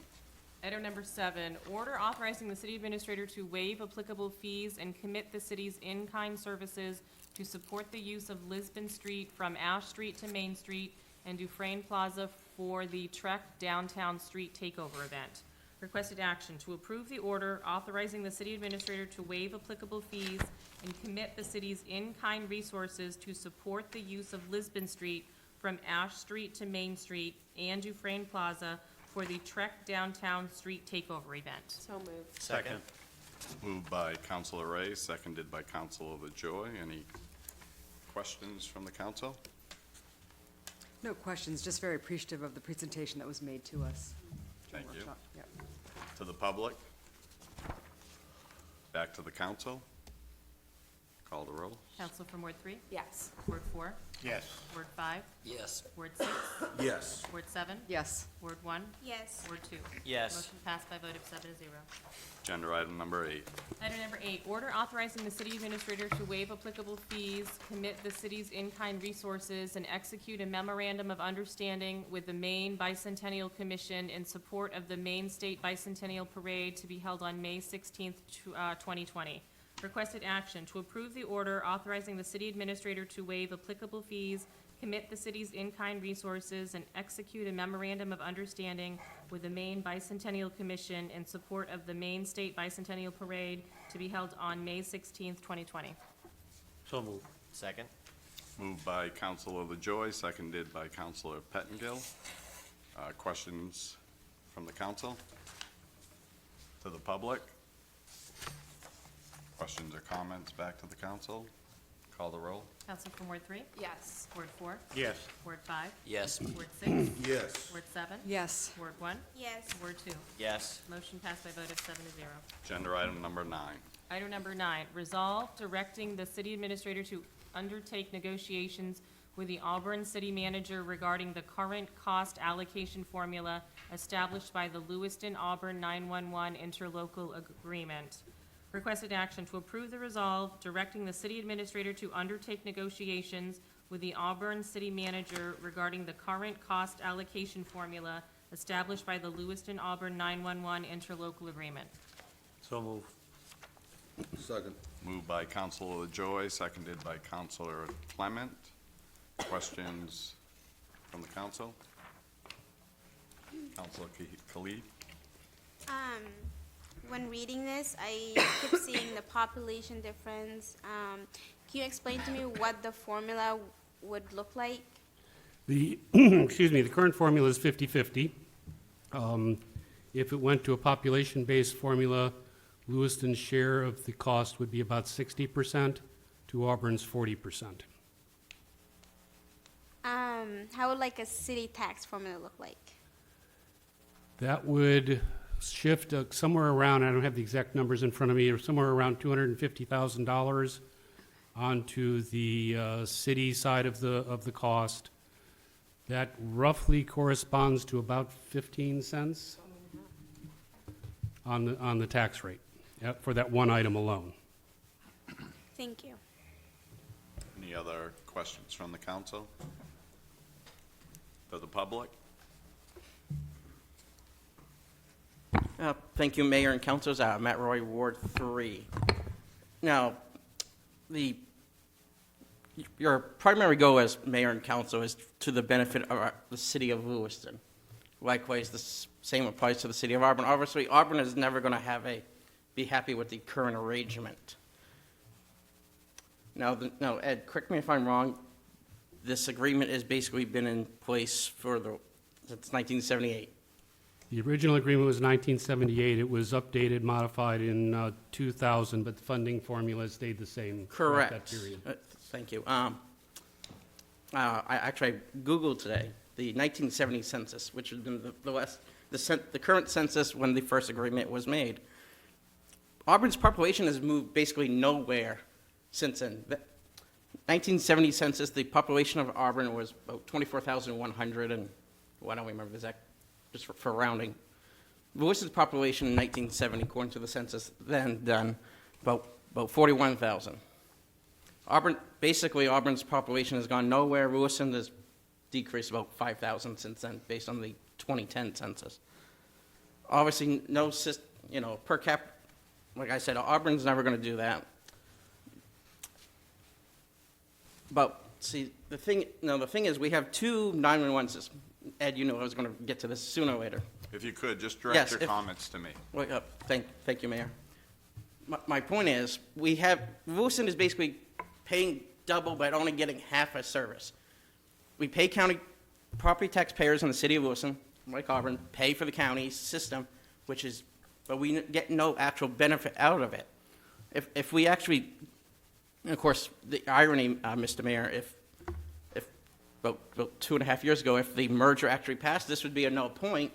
Item number 7, order authorizing the city administrator to waive applicable fees and commit the city's in-kind services to support the use of Lisbon Street from Ash Street to Main Street and Dufresne Plaza for the Trek Downtown Street Takeover event. Requested action to approve the order authorizing the city administrator to waive applicable fees and commit the city's in-kind resources to support the use of Lisbon Street from Ash Street to Main Street and Dufresne Plaza for the Trek Downtown Street Takeover event. So moved. Second. Moved by Councilor Ray, seconded by Councilor LaJoy. Any questions from the council? No questions, just very appreciative of the presentation that was made to us. Thank you. Workshop, yeah. To the public? Back to the council? Call the roll. Council from Ward 3? Yes. Ward 4? Yes. Ward 5? Yes. Ward 6? Yes. Ward 7? Yes. Ward 1? Yes. Ward 2? Yes. Motion passed by a vote of 7 to 0. Agenda item number 8. Item number 8, order authorizing the city administrator to waive applicable fees, commit the city's in-kind resources, and execute a memorandum of understanding with the Maine Bicentennial Commission in support of the Maine State Bicentennial Parade to be held on May 16th, 2020. Requested action to approve the order authorizing the city administrator to waive applicable fees, commit the city's in-kind resources, and execute a memorandum of understanding with the Maine Bicentennial Commission in support of the Maine State Bicentennial Parade to be held on May 16th, 2020. So moved. Second. Moved by Councilor LaJoy, seconded by Councilor Pettingill. Questions from the council? To the public? Questions or comments back to the council? Call the roll. Council from Ward 3? Yes. Ward 4? Yes. Ward 5? Yes. Ward 6? Yes. Ward 7? Yes. Ward 1? Yes. Ward 2? Yes. Motion passed by a vote of 7 to 0. Agenda item number 9. Item number 9, resolve directing the city administrator to undertake negotiations with the Auburn city manager regarding the current cost allocation formula established by the Lewiston Auburn 911 interlocal agreement. Requested action to approve the resolve directing the city administrator to undertake negotiations with the Auburn city manager regarding the current cost allocation formula established by the Lewiston Auburn 911 interlocal agreement. So moved. Second. Moved by Councilor LaJoy, seconded by Councilor Clement. Questions from the council? Councilor Khalid? When reading this, I kept seeing the population difference. Can you explain to me what the formula would look like? The, excuse me, the current formula is 50/50. If it went to a population-based formula, Lewiston's share of the cost would be about 60% to Auburn's 40%. How would like a city tax formula look like? That would shift somewhere around, I don't have the exact numbers in front of me, or somewhere around $250,000 onto the city side of the cost. That roughly corresponds to about 15 cents on the tax rate for that one item alone. Thank you. Any other questions from the council? To the public? Thank you, Mayor and Councilors. Matt Roy, Ward 3. Now, your primary goal as Mayor and Council is to the benefit of the city of Lewiston. Likewise, the same applies to the city of Auburn. Obviously, Auburn is never going to be happy with the current arrangement. Now, Ed, correct me if I'm wrong, this agreement has basically been in place since 1978. The original agreement was 1978. It was updated, modified in 2000, but the funding formula stayed the same throughout that Correct. period. Thank you. I Googled today the 1970 census, which has been the current census when the first agreement was made. Auburn's population has moved basically nowhere since then. The 1970 census, the population of Auburn was about 24,100, and I don't remember the exact, just for rounding. Lewiston's population in 1970, according to the census then done, about 41,000. Auburn's population has gone nowhere. Lewiston has decreased about 5,000 since then, based on the 2010 census. Obviously, per cap, like I said, Auburn's never going to do that. But see, the thing is, we have two 911 systems. Ed, I was going to get to this sooner or later. If you could, just direct your comments to me. Thank you, Mayor. My point is, Lewiston is basically paying double but only getting half a service. We pay county property taxpayers in the city of Lewiston, like Auburn, pay for the county system, but we get no actual benefit out of it. If we actually, and of course, the irony, Mr. Mayor, if about 2.5 years ago, if the merger actually passed, this would be a no point,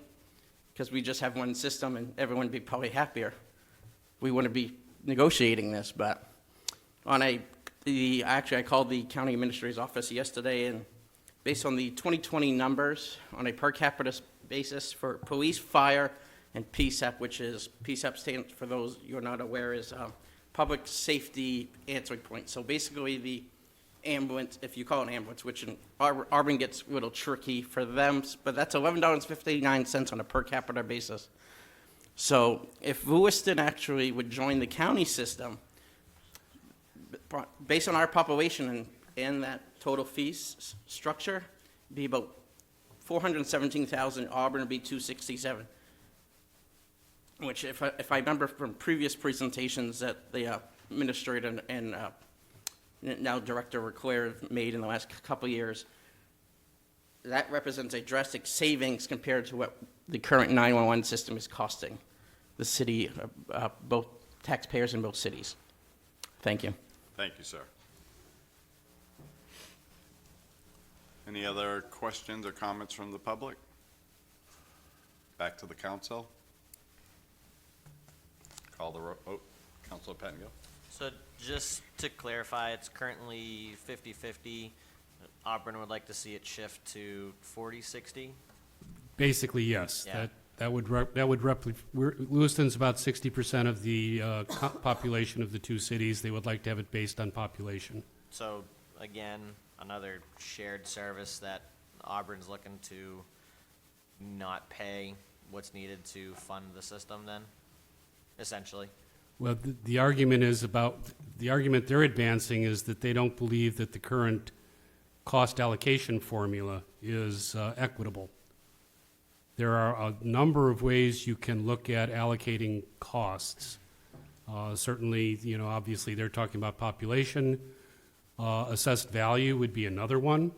because we just have one system and everyone would be probably happier. We wouldn't be negotiating this, but I called the county administrator's office yesterday, and based on the 2020 numbers, on a per capita basis for police, fire, and PSAP, which is, PSAP stands, for those you're not aware, is Public Safety Answering Point. So basically the ambulance, if you call it an ambulance, which in Auburn gets a little tricky for them, but that's $11.59 on a per capita basis. So if Lewiston actually would join the county system, based on our population and that total fees structure, it'd be about $417,000. Auburn would be $267,000. Which, if I remember from previous presentations that the administrator and now Director Reclaire made in the last couple of years, that represents a drastic savings compared to what the current 911 system is costing the city, both taxpayers in both cities. Thank you. Thank you, sir. Any other questions or comments from the public? Back to the council. Call the roll. Oh, Councilor Pettingill. So just to clarify, it's currently 50-50. Auburn would like to see it shift to 40-60. Basically, yes. Yeah. Lewiston's about 60% of the population of the two cities. They would like to have it based on population. So again, another shared service that Auburn's looking to not pay what's needed to fund the system then, essentially. Well, the argument they're advancing is that they don't believe that the current cost allocation formula is equitable. There are a number of ways you can look at allocating costs. Certainly, obviously they're talking about population. Assessed value would be another one.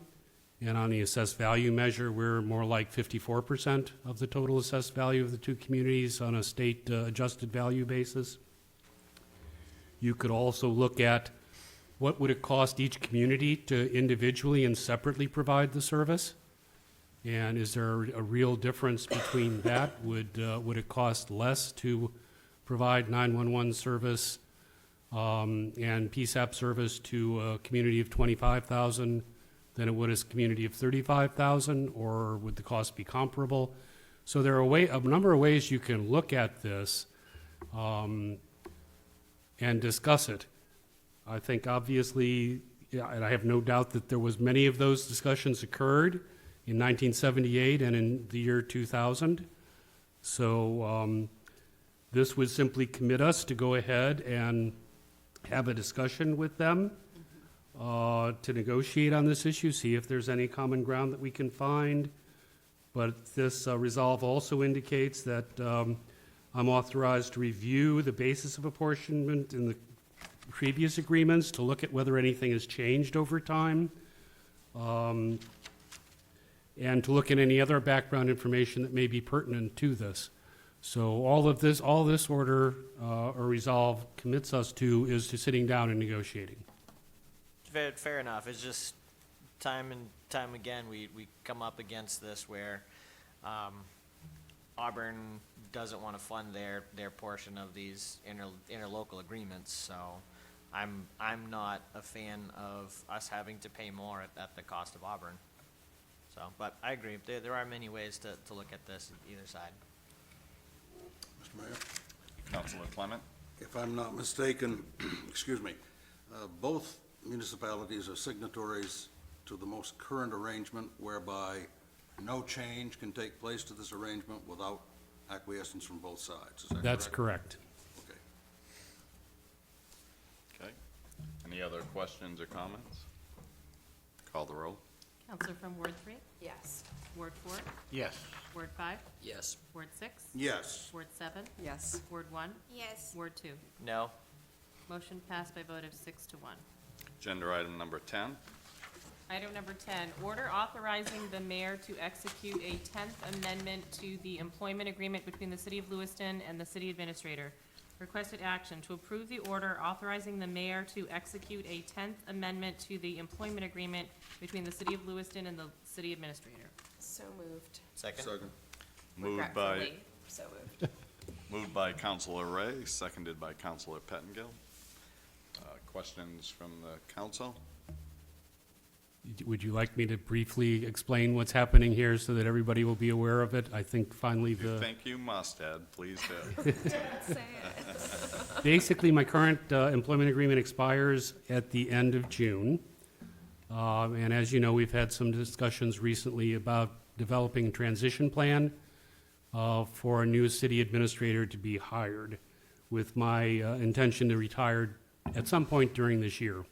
And on the assessed value measure, we're more like 54% of the total assessed value of the two communities on a state adjusted value basis. You could also look at what would it cost each community to individually and separately provide the service? And is there a real difference between that? Would it cost less to provide 911 service and PSAP service to a community of 25,000 than it would as a community of 35,000, or would the cost be comparable? So there are a number of ways you can look at this and discuss it. I think obviously, and I have no doubt that there was many of those discussions occurred in 1978 and in the year 2000. So this would simply commit us to go ahead and have a discussion with them to negotiate on this issue, see if there's any common ground that we can find. But this resolve also indicates that I'm authorized to review the basis of apportionment in the previous agreements to look at whether anything has changed over time, and to look at any other background information that may be pertinent to this. So all this order or resolve commits us to is to sitting down and negotiating. Fair enough. It's just time and time again, we come up against this where Auburn doesn't want to fund their portion of these interlocal agreements. So I'm not a fan of us having to pay more at the cost of Auburn. So, but I agree. There are many ways to look at this either side. Mr. Mayor, Councilor Clement? if I'm not mistaken, excuse me, both municipalities are signatories to the most current arrangement whereby no change can take place to this arrangement without acquiescence from both sides. Is that correct? That's correct. Okay. Okay. Any other questions or comments? Call the roll. Counselor from Ward 3? Yes. Ward 4? Yes. Ward 5? Yes. Ward 6? Yes. Ward 7? Yes. Ward 1? Yes. Ward 2? No? Motion passed by vote of 6 to 1. Agenda item number 10. Item number 10, order authorizing the mayor to execute a 10th amendment to the employment agreement between the City of Lewiston and the city administrator. Requested action to approve the order authorizing the mayor to execute a 10th amendment to the employment agreement between the City of Lewiston and the city administrator. So moved. Second? Moved by, Regretfully, so moved. moved by Councilor Ray, seconded by Councilor Pettingill. Questions from the council? Would you like me to briefly explain what's happening here so that everybody will be aware of it? I think finally If you the, think you must, Ed, please do. Say it. basically, my current employment agreement expires at the end of June. And as you know, we've had some discussions recently about developing a transition plan for a new city administrator to be hired, with my intention to retire at some point during this year.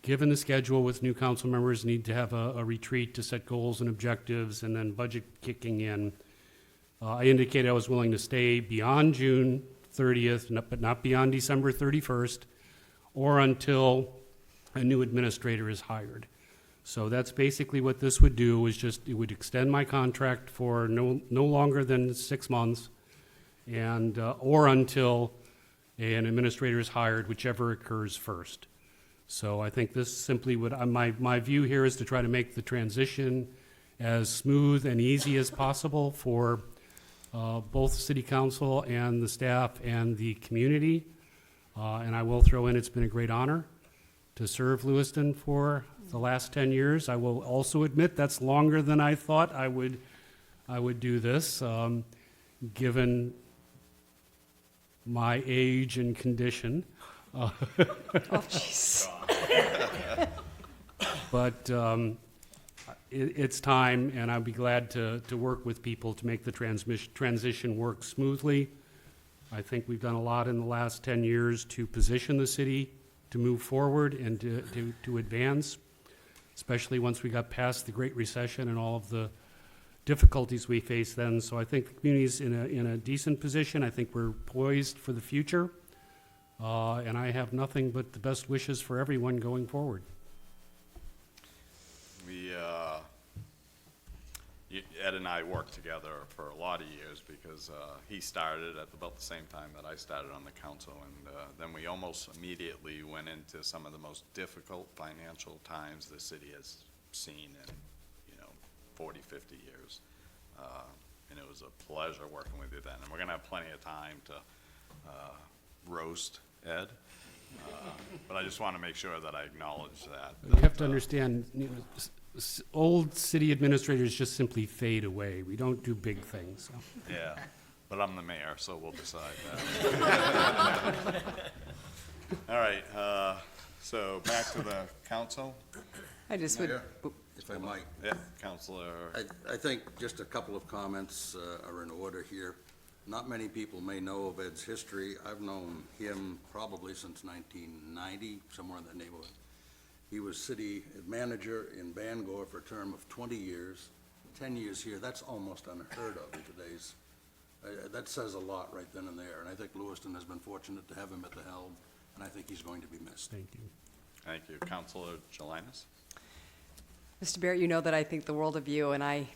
Given the schedule with new council members need to have a retreat to set goals and objectives and then budget kicking in, I indicated I was willing to stay beyond June 30th, but not beyond December 31st, or until a new administrator is hired. So that's basically what this would do, is just, it would extend my contract for no longer than 6 months, and, or until an administrator is hired, whichever occurs first. So I think this simply would, my view here is to try to make the transition as smooth and easy as possible for both city council and the staff and the community. And I will throw in, it's been a great honor to serve Lewiston for the last 10 years. I will also admit that's longer than I thought I would do this, given my age and condition. Oh, jeez. But it's time, and I'd be glad to work with people to make the transition work smoothly. I think we've done a lot in the last 10 years to position the city to move forward and to advance, especially once we got past the Great Recession and all of the difficulties we faced then. So I think the community's in a decent position. I think we're poised for the future. And I have nothing but the best wishes for everyone going forward. Ed and I worked together for a lot of years because he started at about the same time that I started on the council, and then we almost immediately went into some of the most difficult financial times the city has seen in, 40, 50 years. And it was a pleasure working with you then, and we're gonna have plenty of time to roast Ed. But I just want to make sure that I acknowledge that. You have to understand, old city administrators just simply fade away. We don't do big things. So. Yeah, but I'm the mayor, so we'll decide that. All right, so back to the council. I just would, Mayor, if I might. Yeah, Councilor. I think just a couple of comments are in order here. Not many people may know of Ed's history. I've known him probably since 1990, somewhere in that neighborhood. He was city manager in Bangor for a term of 20 years, 10 years here. That's almost unheard of in today's That says a lot right then and there, and I think Lewiston has been fortunate to have him at the helm, and I think he's going to be missed. Thank you. Thank you. Councilor Jelinas? Mr. Barrett, you know that I think the world of you, and I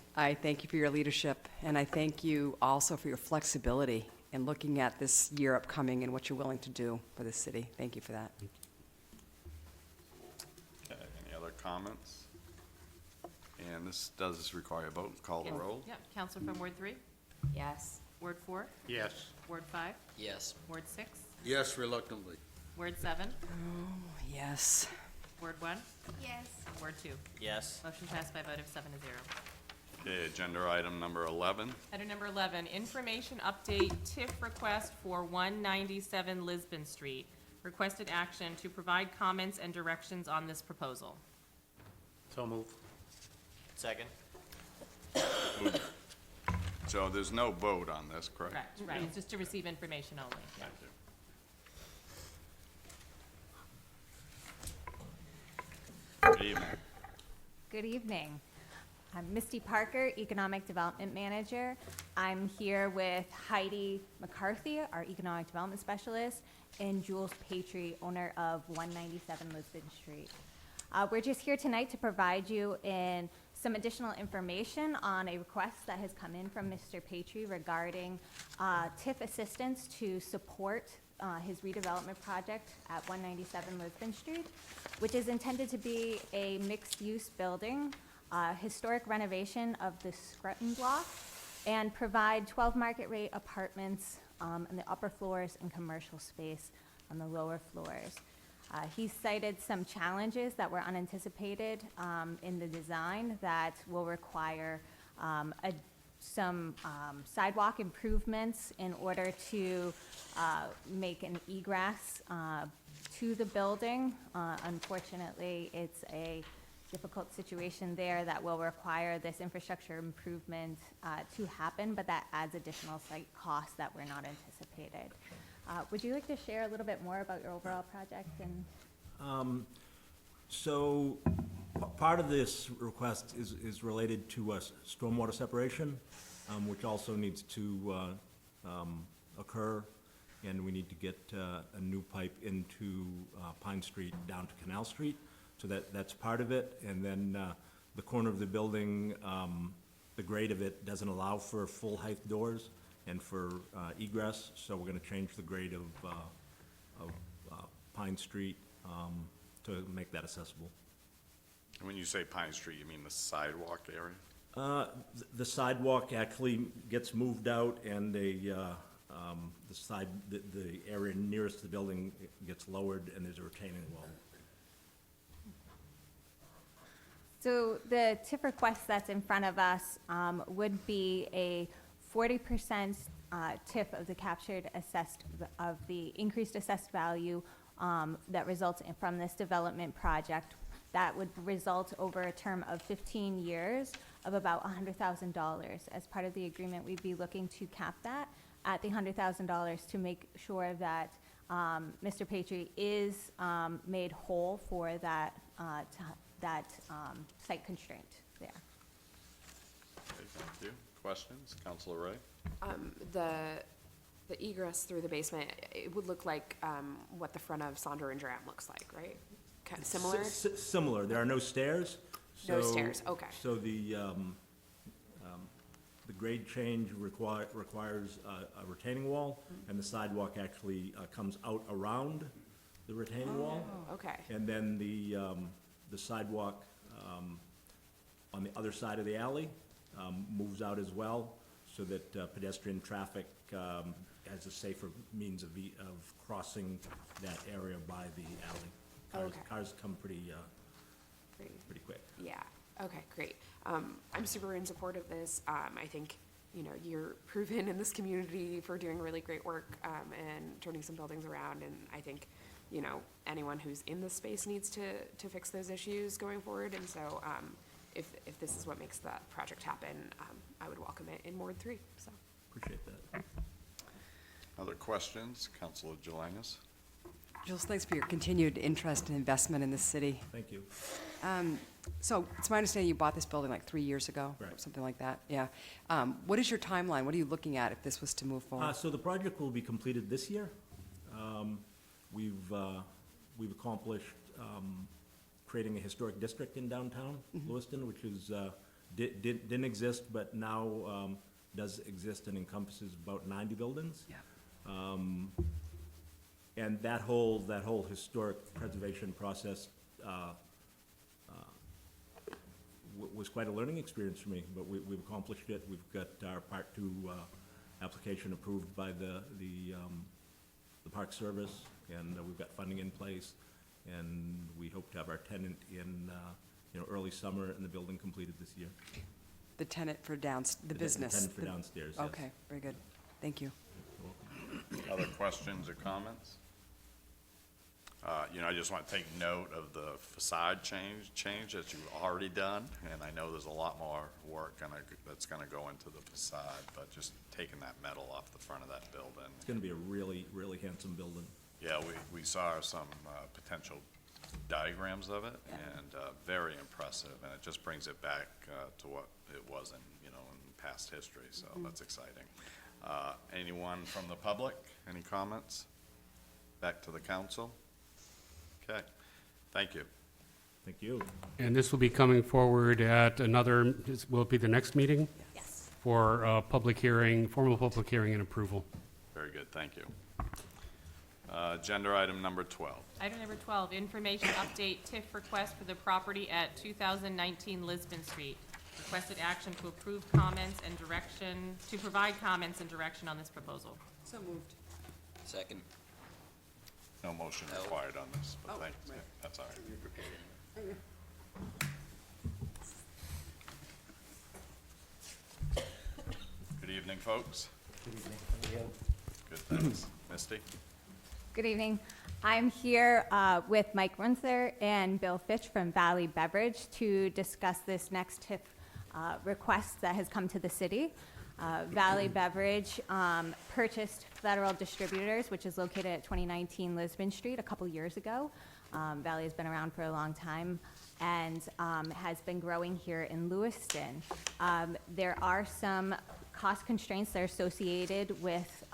thank you for your leadership, and I thank you also for your flexibility in looking at this year upcoming and what you're willing to do for the city. Thank you for that. Okay, any other comments? And this does require a vote. Call the roll. Yep, Counselor from Ward 3, Yes. Ward 4, Yes. Ward 5, Yes. Ward 6, Yes, reluctantly. Ward 7, Yes. Ward 1, Yes. and Ward 2. Yes. Motion passed by a vote of 7 to 0. Okay, agenda item number 11. Item number 11, information update TIF request for 197 Lisbon Street. Requested action to provide comments and directions on this proposal. So move. Second? So there's no vote on this, correct? Correct, right, it's just to receive information only. Thank you. Good evening. Good evening. I'm Misty Parker, Economic Development Manager. I'm here with Heidi McCarthy, our Economic Development Specialist, and Jules Patry, owner of 197 Lisbon Street. We're just here tonight to provide you in some additional information on a request that has come in from Mr. Patry regarding TIF assistance to support his redevelopment project at 197 Lisbon Street, which is intended to be a mixed-use building, historic renovation of the Scruton block, and provide 12 market-rate apartments on the upper floors and commercial space on the lower floors. He cited some challenges that were unanticipated in the design that will require some sidewalk improvements in order to make an egress to the building. Unfortunately, it's a difficult situation there that will require this infrastructure improvement to happen, but that adds additional site costs that were not anticipated. Would you like to share a little bit more about your overall project? And So, part of this request is related to stormwater separation, which also needs to occur, and we need to get a new pipe into Pine Street down to Canal Street, so that's part of it. And then the corner of the building, the grade of it doesn't allow for full-height doors and for egress, so we're gonna change the grade of Pine Street to make that accessible. And when you say Pine Street, you mean the sidewalk area? The sidewalk actually gets moved out, and the area nearest the building gets lowered, and there's a retaining wall. so the TIF request that's in front of us would be a 40% TIF of the captured assessed, of the increased assessed value that results from this development project. That would result over a term of 15 years of about $100,000. As part of the agreement, we'd be looking to cap that at the $100,000 to make sure that Mr. Patry is made whole for that, site constraint there. Okay, thank you. Questions? Councilor Ray? The egress through the basement, it would look like what the front of Sonder and Dram looks like, right? Kind of similar? Similar, there are no stairs. No so- stairs, okay. So the grade change requires a retaining wall, and the sidewalk actually comes out around the retaining wall. Okay. And then the sidewalk on the other side of the alley moves out as well, so that pedestrian traffic has a safer means of crossing that area by the alley. Okay. Cars come pretty quick. Yeah, okay, great. I'm super in support of this. I think, you're proven in this community for doing really great work and turning some buildings around, and I think, anyone who's in this space needs to fix those issues going forward, and so if this is what makes that project happen, I would welcome it in Ward 3, so. Appreciate that. Other questions? Councilor Jelinas? Jules, thanks for your continued interest and investment in this city. Thank you. So it's my understanding you bought this building like 3 years ago? Or Right. something like that, yeah. What is your timeline? What are you looking at if this was to move forward? So the project will be completed this year. We've accomplished creating a historic district in downtown Lewiston, which is, didn't exist, but now does exist and encompasses about 90 buildings. Yeah. And that whole historic preservation process was quite a learning experience for me, but we've accomplished it. We've got our Part 2 application approved by the Park Service, and we've got funding in place, and we hope to have our tenant in, early summer and the building completed this year. The tenant for the business? The tenant for downstairs, yes. Okay, very good. Thank you. Other questions or comments? I just want to take note of the facade change that you've already done, and I know there's a lot more work that's going to go into the facade, but just taking that metal off the front of that building. It's going to be a really, really handsome building. Yeah, we saw some potential diagrams of it, and very impressive, and it just brings it back to what it was in past history, so that's exciting. Anyone from the public, any comments? Back to the council? Okay, thank you. Thank you. And this will be coming forward at will it be the next meeting? Yes. For public hearing, formal public hearing and approval. Very good, thank you. Agenda item number 12. Item number 12, information update TIF request for the property at 2019 Lisbon Street. Requested action to approve comments and direction, to provide comments and direction on this proposal. So moved. Second. No motion required on this, but thanks. right. Yeah, that's all right. Good evening, folks. Good evening. Good, thanks. Misty? Good evening. I'm here with Mike Runzer and Bill Fitch from Valley Beverage to discuss this next TIF request that has come to the city. Valley Beverage purchased Federal Distributors, which is located at 2019 Lisbon Street, a couple years ago. Valley has been around for a long time and has been growing here in Lewiston. There are some cost constraints that are associated with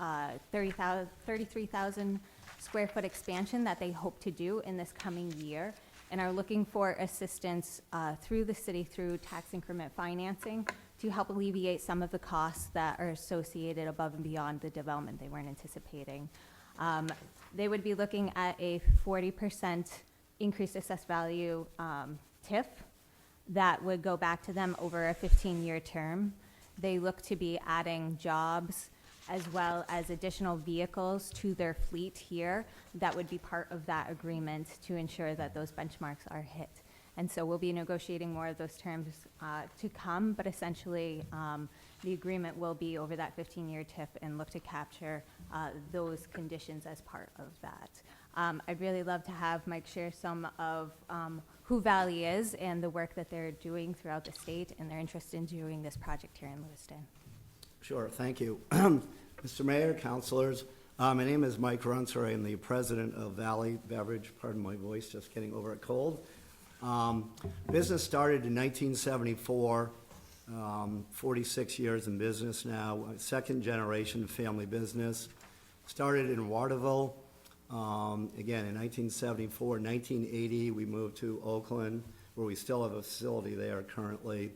33,000 square foot expansion that they hope to do in this coming year, and are looking for assistance through the city through tax increment financing to help alleviate some of the costs that are associated above and beyond the development they weren't anticipating. They would be looking at a 40% increased assessed value TIF that would go back to them over a 15-year term. They look to be adding jobs as well as additional vehicles to their fleet here that would be part of that agreement to ensure that those benchmarks are hit. And so we'll be negotiating more of those terms to come, but essentially the agreement will be over that 15-year TIF and look to capture those conditions as part of that. I'd really love to have Mike share some of who Valley is and the work that they're doing throughout the state and their interest in doing this project here in Lewiston. Sure, thank you. Mr. Mayor, councilors, my name is Mike Runzer. I am the president of Valley Beverage. Pardon my voice, just getting over a cold. Business started in 1974, 46 years in business now, second generation family business. Started in Waterville, again in 1974. 1980, we moved to Oakland, where we still have a facility there currently.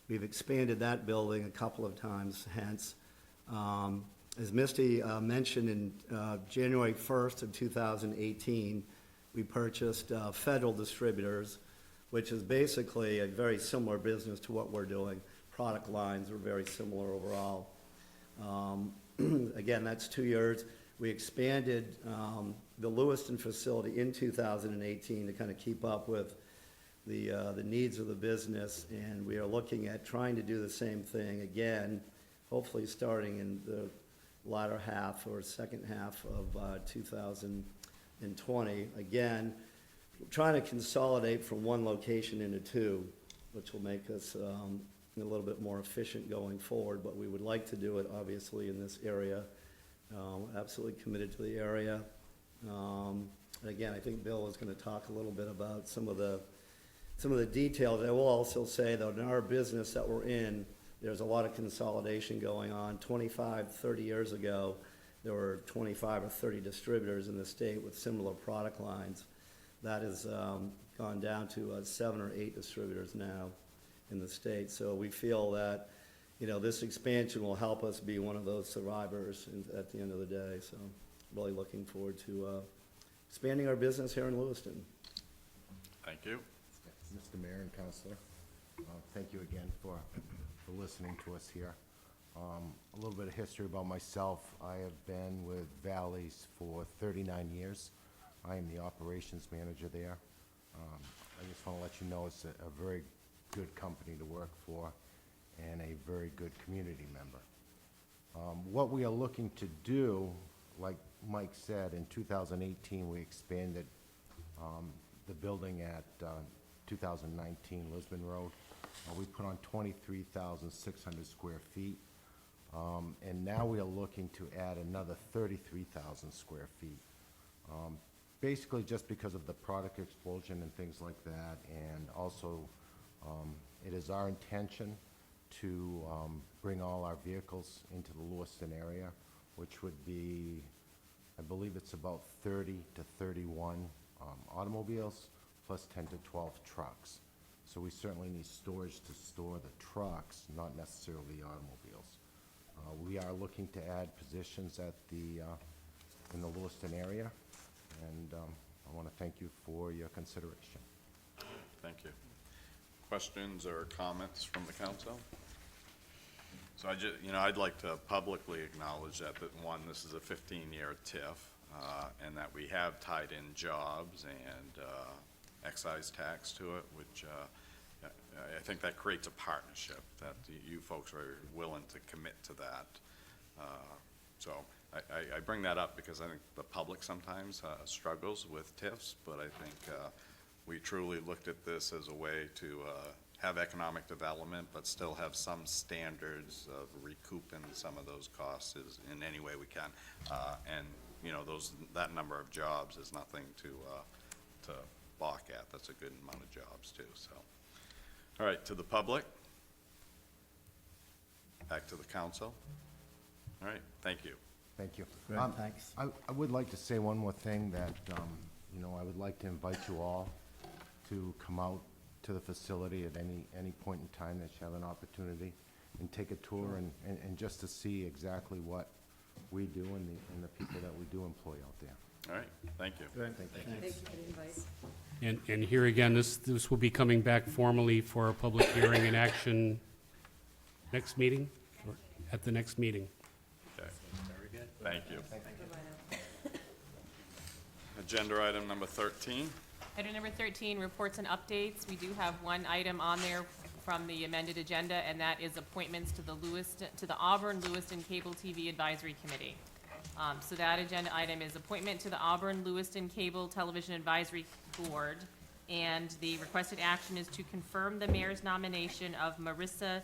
We've expanded that building a couple of times hence. As Misty mentioned, in January 1st of 2018, we purchased Federal Distributors, which is basically a very similar business to what we're doing. Product lines are very similar overall. Again, that's 2 years. We expanded the Lewiston facility in 2018 to kind of keep up with the needs of the business, and we are looking at trying to do the same thing again, hopefully starting in the latter half or second half of 2020. Again, trying to consolidate from one location into two, which will make us a little bit more efficient going forward, but we would like to do it obviously in this area. Absolutely committed to the area. And again, I think Bill is gonna talk a little bit about some of the details. I will also say that in our business that we're in, there's a lot of consolidation going on. 25, 30 years ago, there were 25 or 30 distributors in the state with similar product lines. That has gone down to 7 or 8 distributors now in the state. So we feel that, you know, this expansion will help us be one of those survivors at the end of the day. So really looking forward to expanding our business here in Lewiston. Thank you. Mr. Mayor and Councilor, thank you again for listening to us here. A little bit of history about myself. I have been with Valleys for 39 years. I am the operations manager there. I just want to let you know it's a very good company to work for and a very good community member. What we are looking to do, like Mike said, in 2018 we expanded the building at 2019 Lisbon Road. We put on 23,600 square feet. And now we are looking to add another 33,000 square feet. Basically just because of the product explosion and things like that. And also, it is our intention to bring all our vehicles into the Lewiston area, which would be, I believe it's about 30 to 31 automobiles, plus 10 to 12 trucks. So we certainly need storage to store the trucks, not necessarily the automobiles. We are looking to add positions at in the Lewiston area, and I want to thank you for your consideration. Thank you. Questions or comments from the council? So I'd like to publicly acknowledge that, one, this is a 15-year TIF, and that we have tied in jobs and excise tax to it, which I think that creates a partnership, that you folks are willing to commit to that. So I bring that up because I think the public sometimes struggles with TIFs, but I think we truly looked at this as a way to have economic development, but still have some standards of recouping some of those costs in any way we can. And you know, that number of jobs is nothing to balk at. That's a good amount of jobs too. So, all right, to the public. Back to the council. All right, thank you. Thank you. Thanks. I would like to say one more thing, that, you know, I would like to invite you all to come out to the facility at any point in time that you have an opportunity and take a tour and just to see exactly what we do and the people that we do employ out there. All right, thank you. Thank you. Thank you for the invite. And here again, this will be coming back formally for a public hearing and action next meeting, or at the next meeting. Okay. Very good. Thank you. Agenda item number 13. Item number 13, reports and updates. We do have one item on there from the amended agenda, and that is appointments to the Auburn Lewiston Cable TV Advisory Committee. So that agenda item is appointment to the Auburn Lewiston Cable Television Advisory Board, and the requested action is to confirm the mayor's nomination of Marissa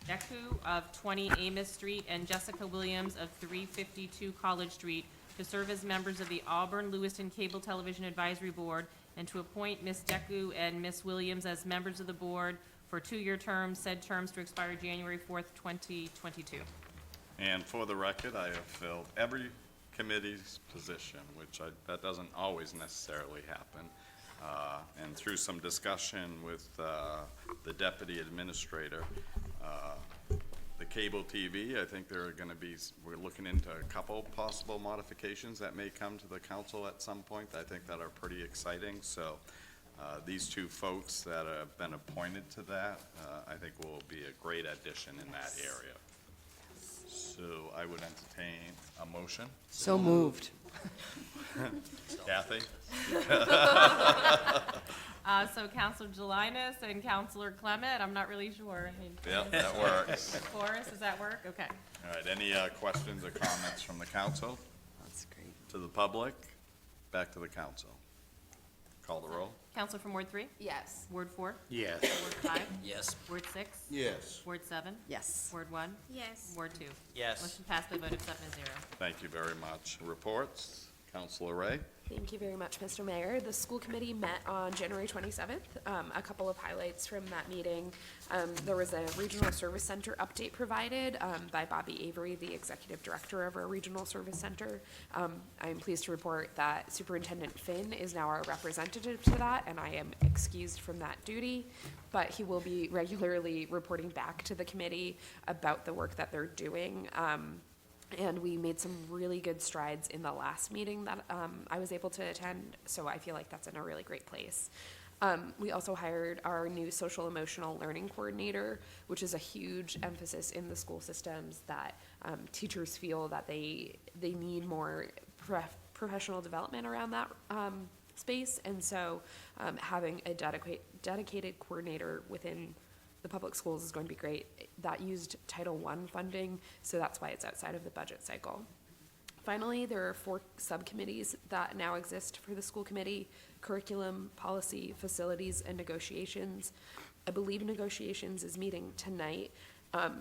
Deku of 20 Amos Street and Jessica Williams of 352 College Street to serve as members of the Auburn Lewiston Cable Television Advisory Board, and to appoint Ms. Deku and Ms. Williams as members of the board for 2-year terms, said terms to expire January 4th, 2022. And for the record, I have filled every committee's position, which that doesn't always necessarily happen. And through some discussion with the deputy administrator, the cable TV, I think there are going to be, we're looking into a couple possible modifications that may come to the council at some point. I think that are pretty exciting. So these two folks that have been appointed to that, I think will be a great addition in that area. So I would entertain a motion. So moved. Kathy? So Councilor Jelinas and Councilor Clement, I'm not really sure. Yep, that works. Forrest, does that work? Okay. All right, any questions or comments from the council? That's great. To the public? Back to the council. Call the roll. Councilor from Ward 3? Yes. Ward 4? Yes. Ward 5? Yes. Ward 6? Yes. Ward 7? Yes. Ward 1? Yes. Ward 2? Yes. Motion passed by a vote of 7-0. Thank you very much. Reports, Counselor Ray? Thank you very much, Mr. Mayor. The school committee met on January 27th. A couple of highlights from that meeting. There was a regional service center update provided by Bobby Avery, the executive director of our regional service center. I'm pleased to report that Superintendent Finn is now our representative to that, and I am excused from that duty. But he will be regularly reporting back to the committee about the work that they're doing. And we made some really good strides in the last meeting that I was able to attend, so I feel like that's in a really great place. We also hired our new social emotional learning coordinator, which is a huge emphasis in the school systems that teachers feel that they need more professional development around that space. And so having a dedicated coordinator within the public schools is going to be great. That used Title I funding, so that's why it's outside of the budget cycle. Finally, there are 4 subcommittees that now exist for the school committee: curriculum, policy, facilities, and negotiations. I believe negotiations is meeting tonight.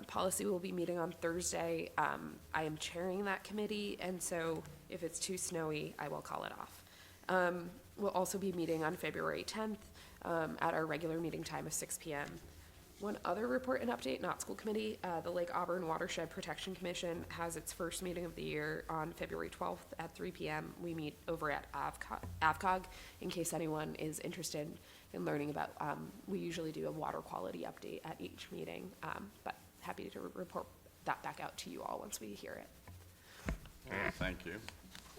Policy will be meeting on Thursday. I am chairing that committee, and so if it's too snowy, I will call it off. We'll also be meeting on February 10th at our regular meeting time of 6 p.m. One other report and update, not school committee, the Lake Auburn Watershed Protection Commission has its first meeting of the year on February 12th at 3 p.m. We meet over at AVCOG in case anyone is interested in learning about, we usually do a water quality update at each meeting, but happy to report that back out to you all once we hear it. Well, thank you.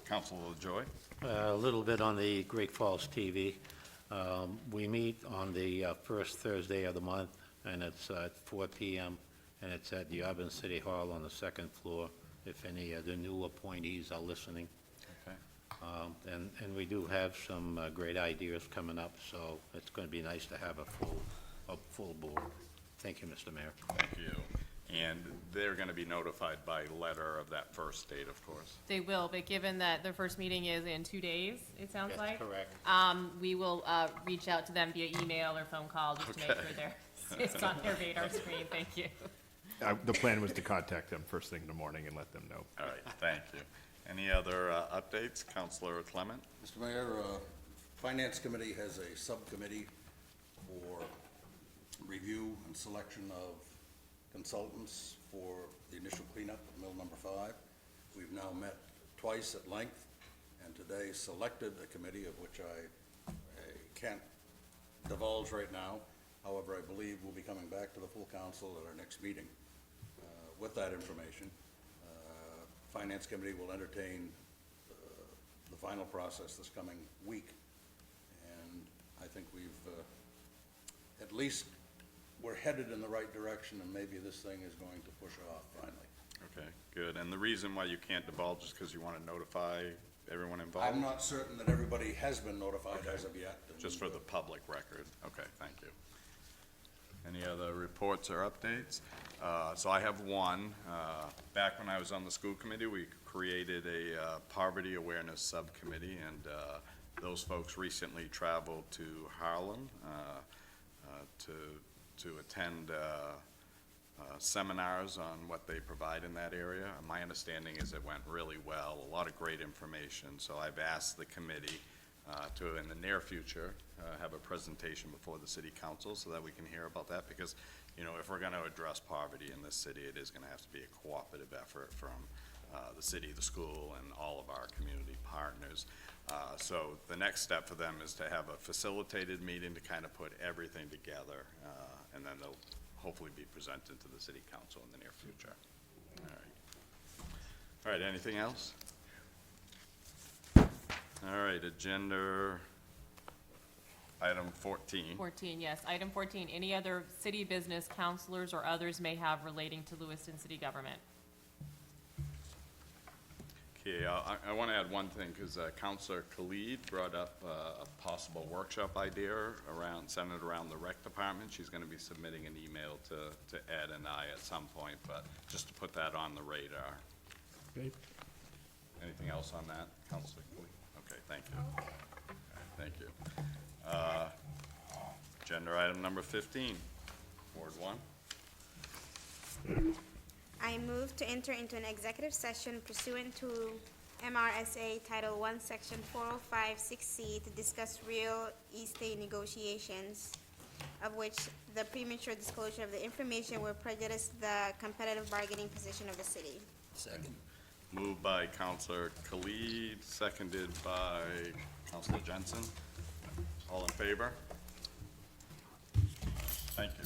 Councilor Joy? A little bit on the Great Falls TV. We meet on the first Thursday of the month, and it's at 4 p.m., and it's at the Auburn City Hall on the 2nd floor, if any of the new appointees are listening. Okay. And we do have some great ideas coming up, so it's going to be nice to have a full board. Thank you, Mr. Mayor. Thank you. And they're going to be notified by letter of that first date, of course. They will, but given that their first meeting is in 2 days, it sounds That's like. correct. We will reach out to them via email or phone call just to make sure it's on their radar screen. Thank you. The plan was to contact them first thing in the morning and let them know. All right, thank you. Any other updates? Councilor Clement? Mr. Mayor, Finance Committee has a subcommittee for review and selection of consultants for the initial cleanup of mill number 5. We've now met twice at length, and today selected a committee of which I can't divulge right now. However, I believe we'll be coming back to the full council at our next meeting with that information. Finance Committee will entertain the final process this coming week, and I think we've at least we're headed in the right direction, and maybe this thing is going to push off finally. Okay, good. And the reason why you can't divulge is because you want to notify everyone involved? I'm not certain that everybody has been notified as of yet. Just for the public record. Okay, thank you. Any other reports or updates? So I have one. Back when I was on the school committee, we created a poverty awareness subcommittee, and those folks recently traveled to Harlem to attend seminars on what they provide in that area. My understanding is it went really well, a lot of great information. So I've asked the committee to, in the near future, have a presentation before the city council so that we can hear about that, because, you know, if we're gonna address poverty in this city, it is gonna have to be a cooperative effort from the city, the school, and all of our community partners. So the next step for them is to have a facilitated meeting to kind of put everything together, and then they'll hopefully be presented to the city council in the near future. All right. All right, anything else? All right, agenda item 14. 14, yes. Item 14, any other city business councilors or others may have relating to Lewiston City Government. Okay, I want to add one thing, because Councilor Khalid brought up a possible workshop idea centered around the rec department. She's going to be submitting an email to Ed and I at some point, but just to put that on the radar. Okay. Anything else on that, Councilor Khalid? Okay, thank you. All right, thank you. Agenda item number 15, Ward 1. I move to enter into an executive session pursuant to MRSA Title I, Section 405-6C to discuss real estate negotiations, of which the premature disclosure of the information will prejudice the competitive bargaining position of the city. Second. Moved by Counselor Khalid, seconded by Counselor Jensen. All in favor? Thank you.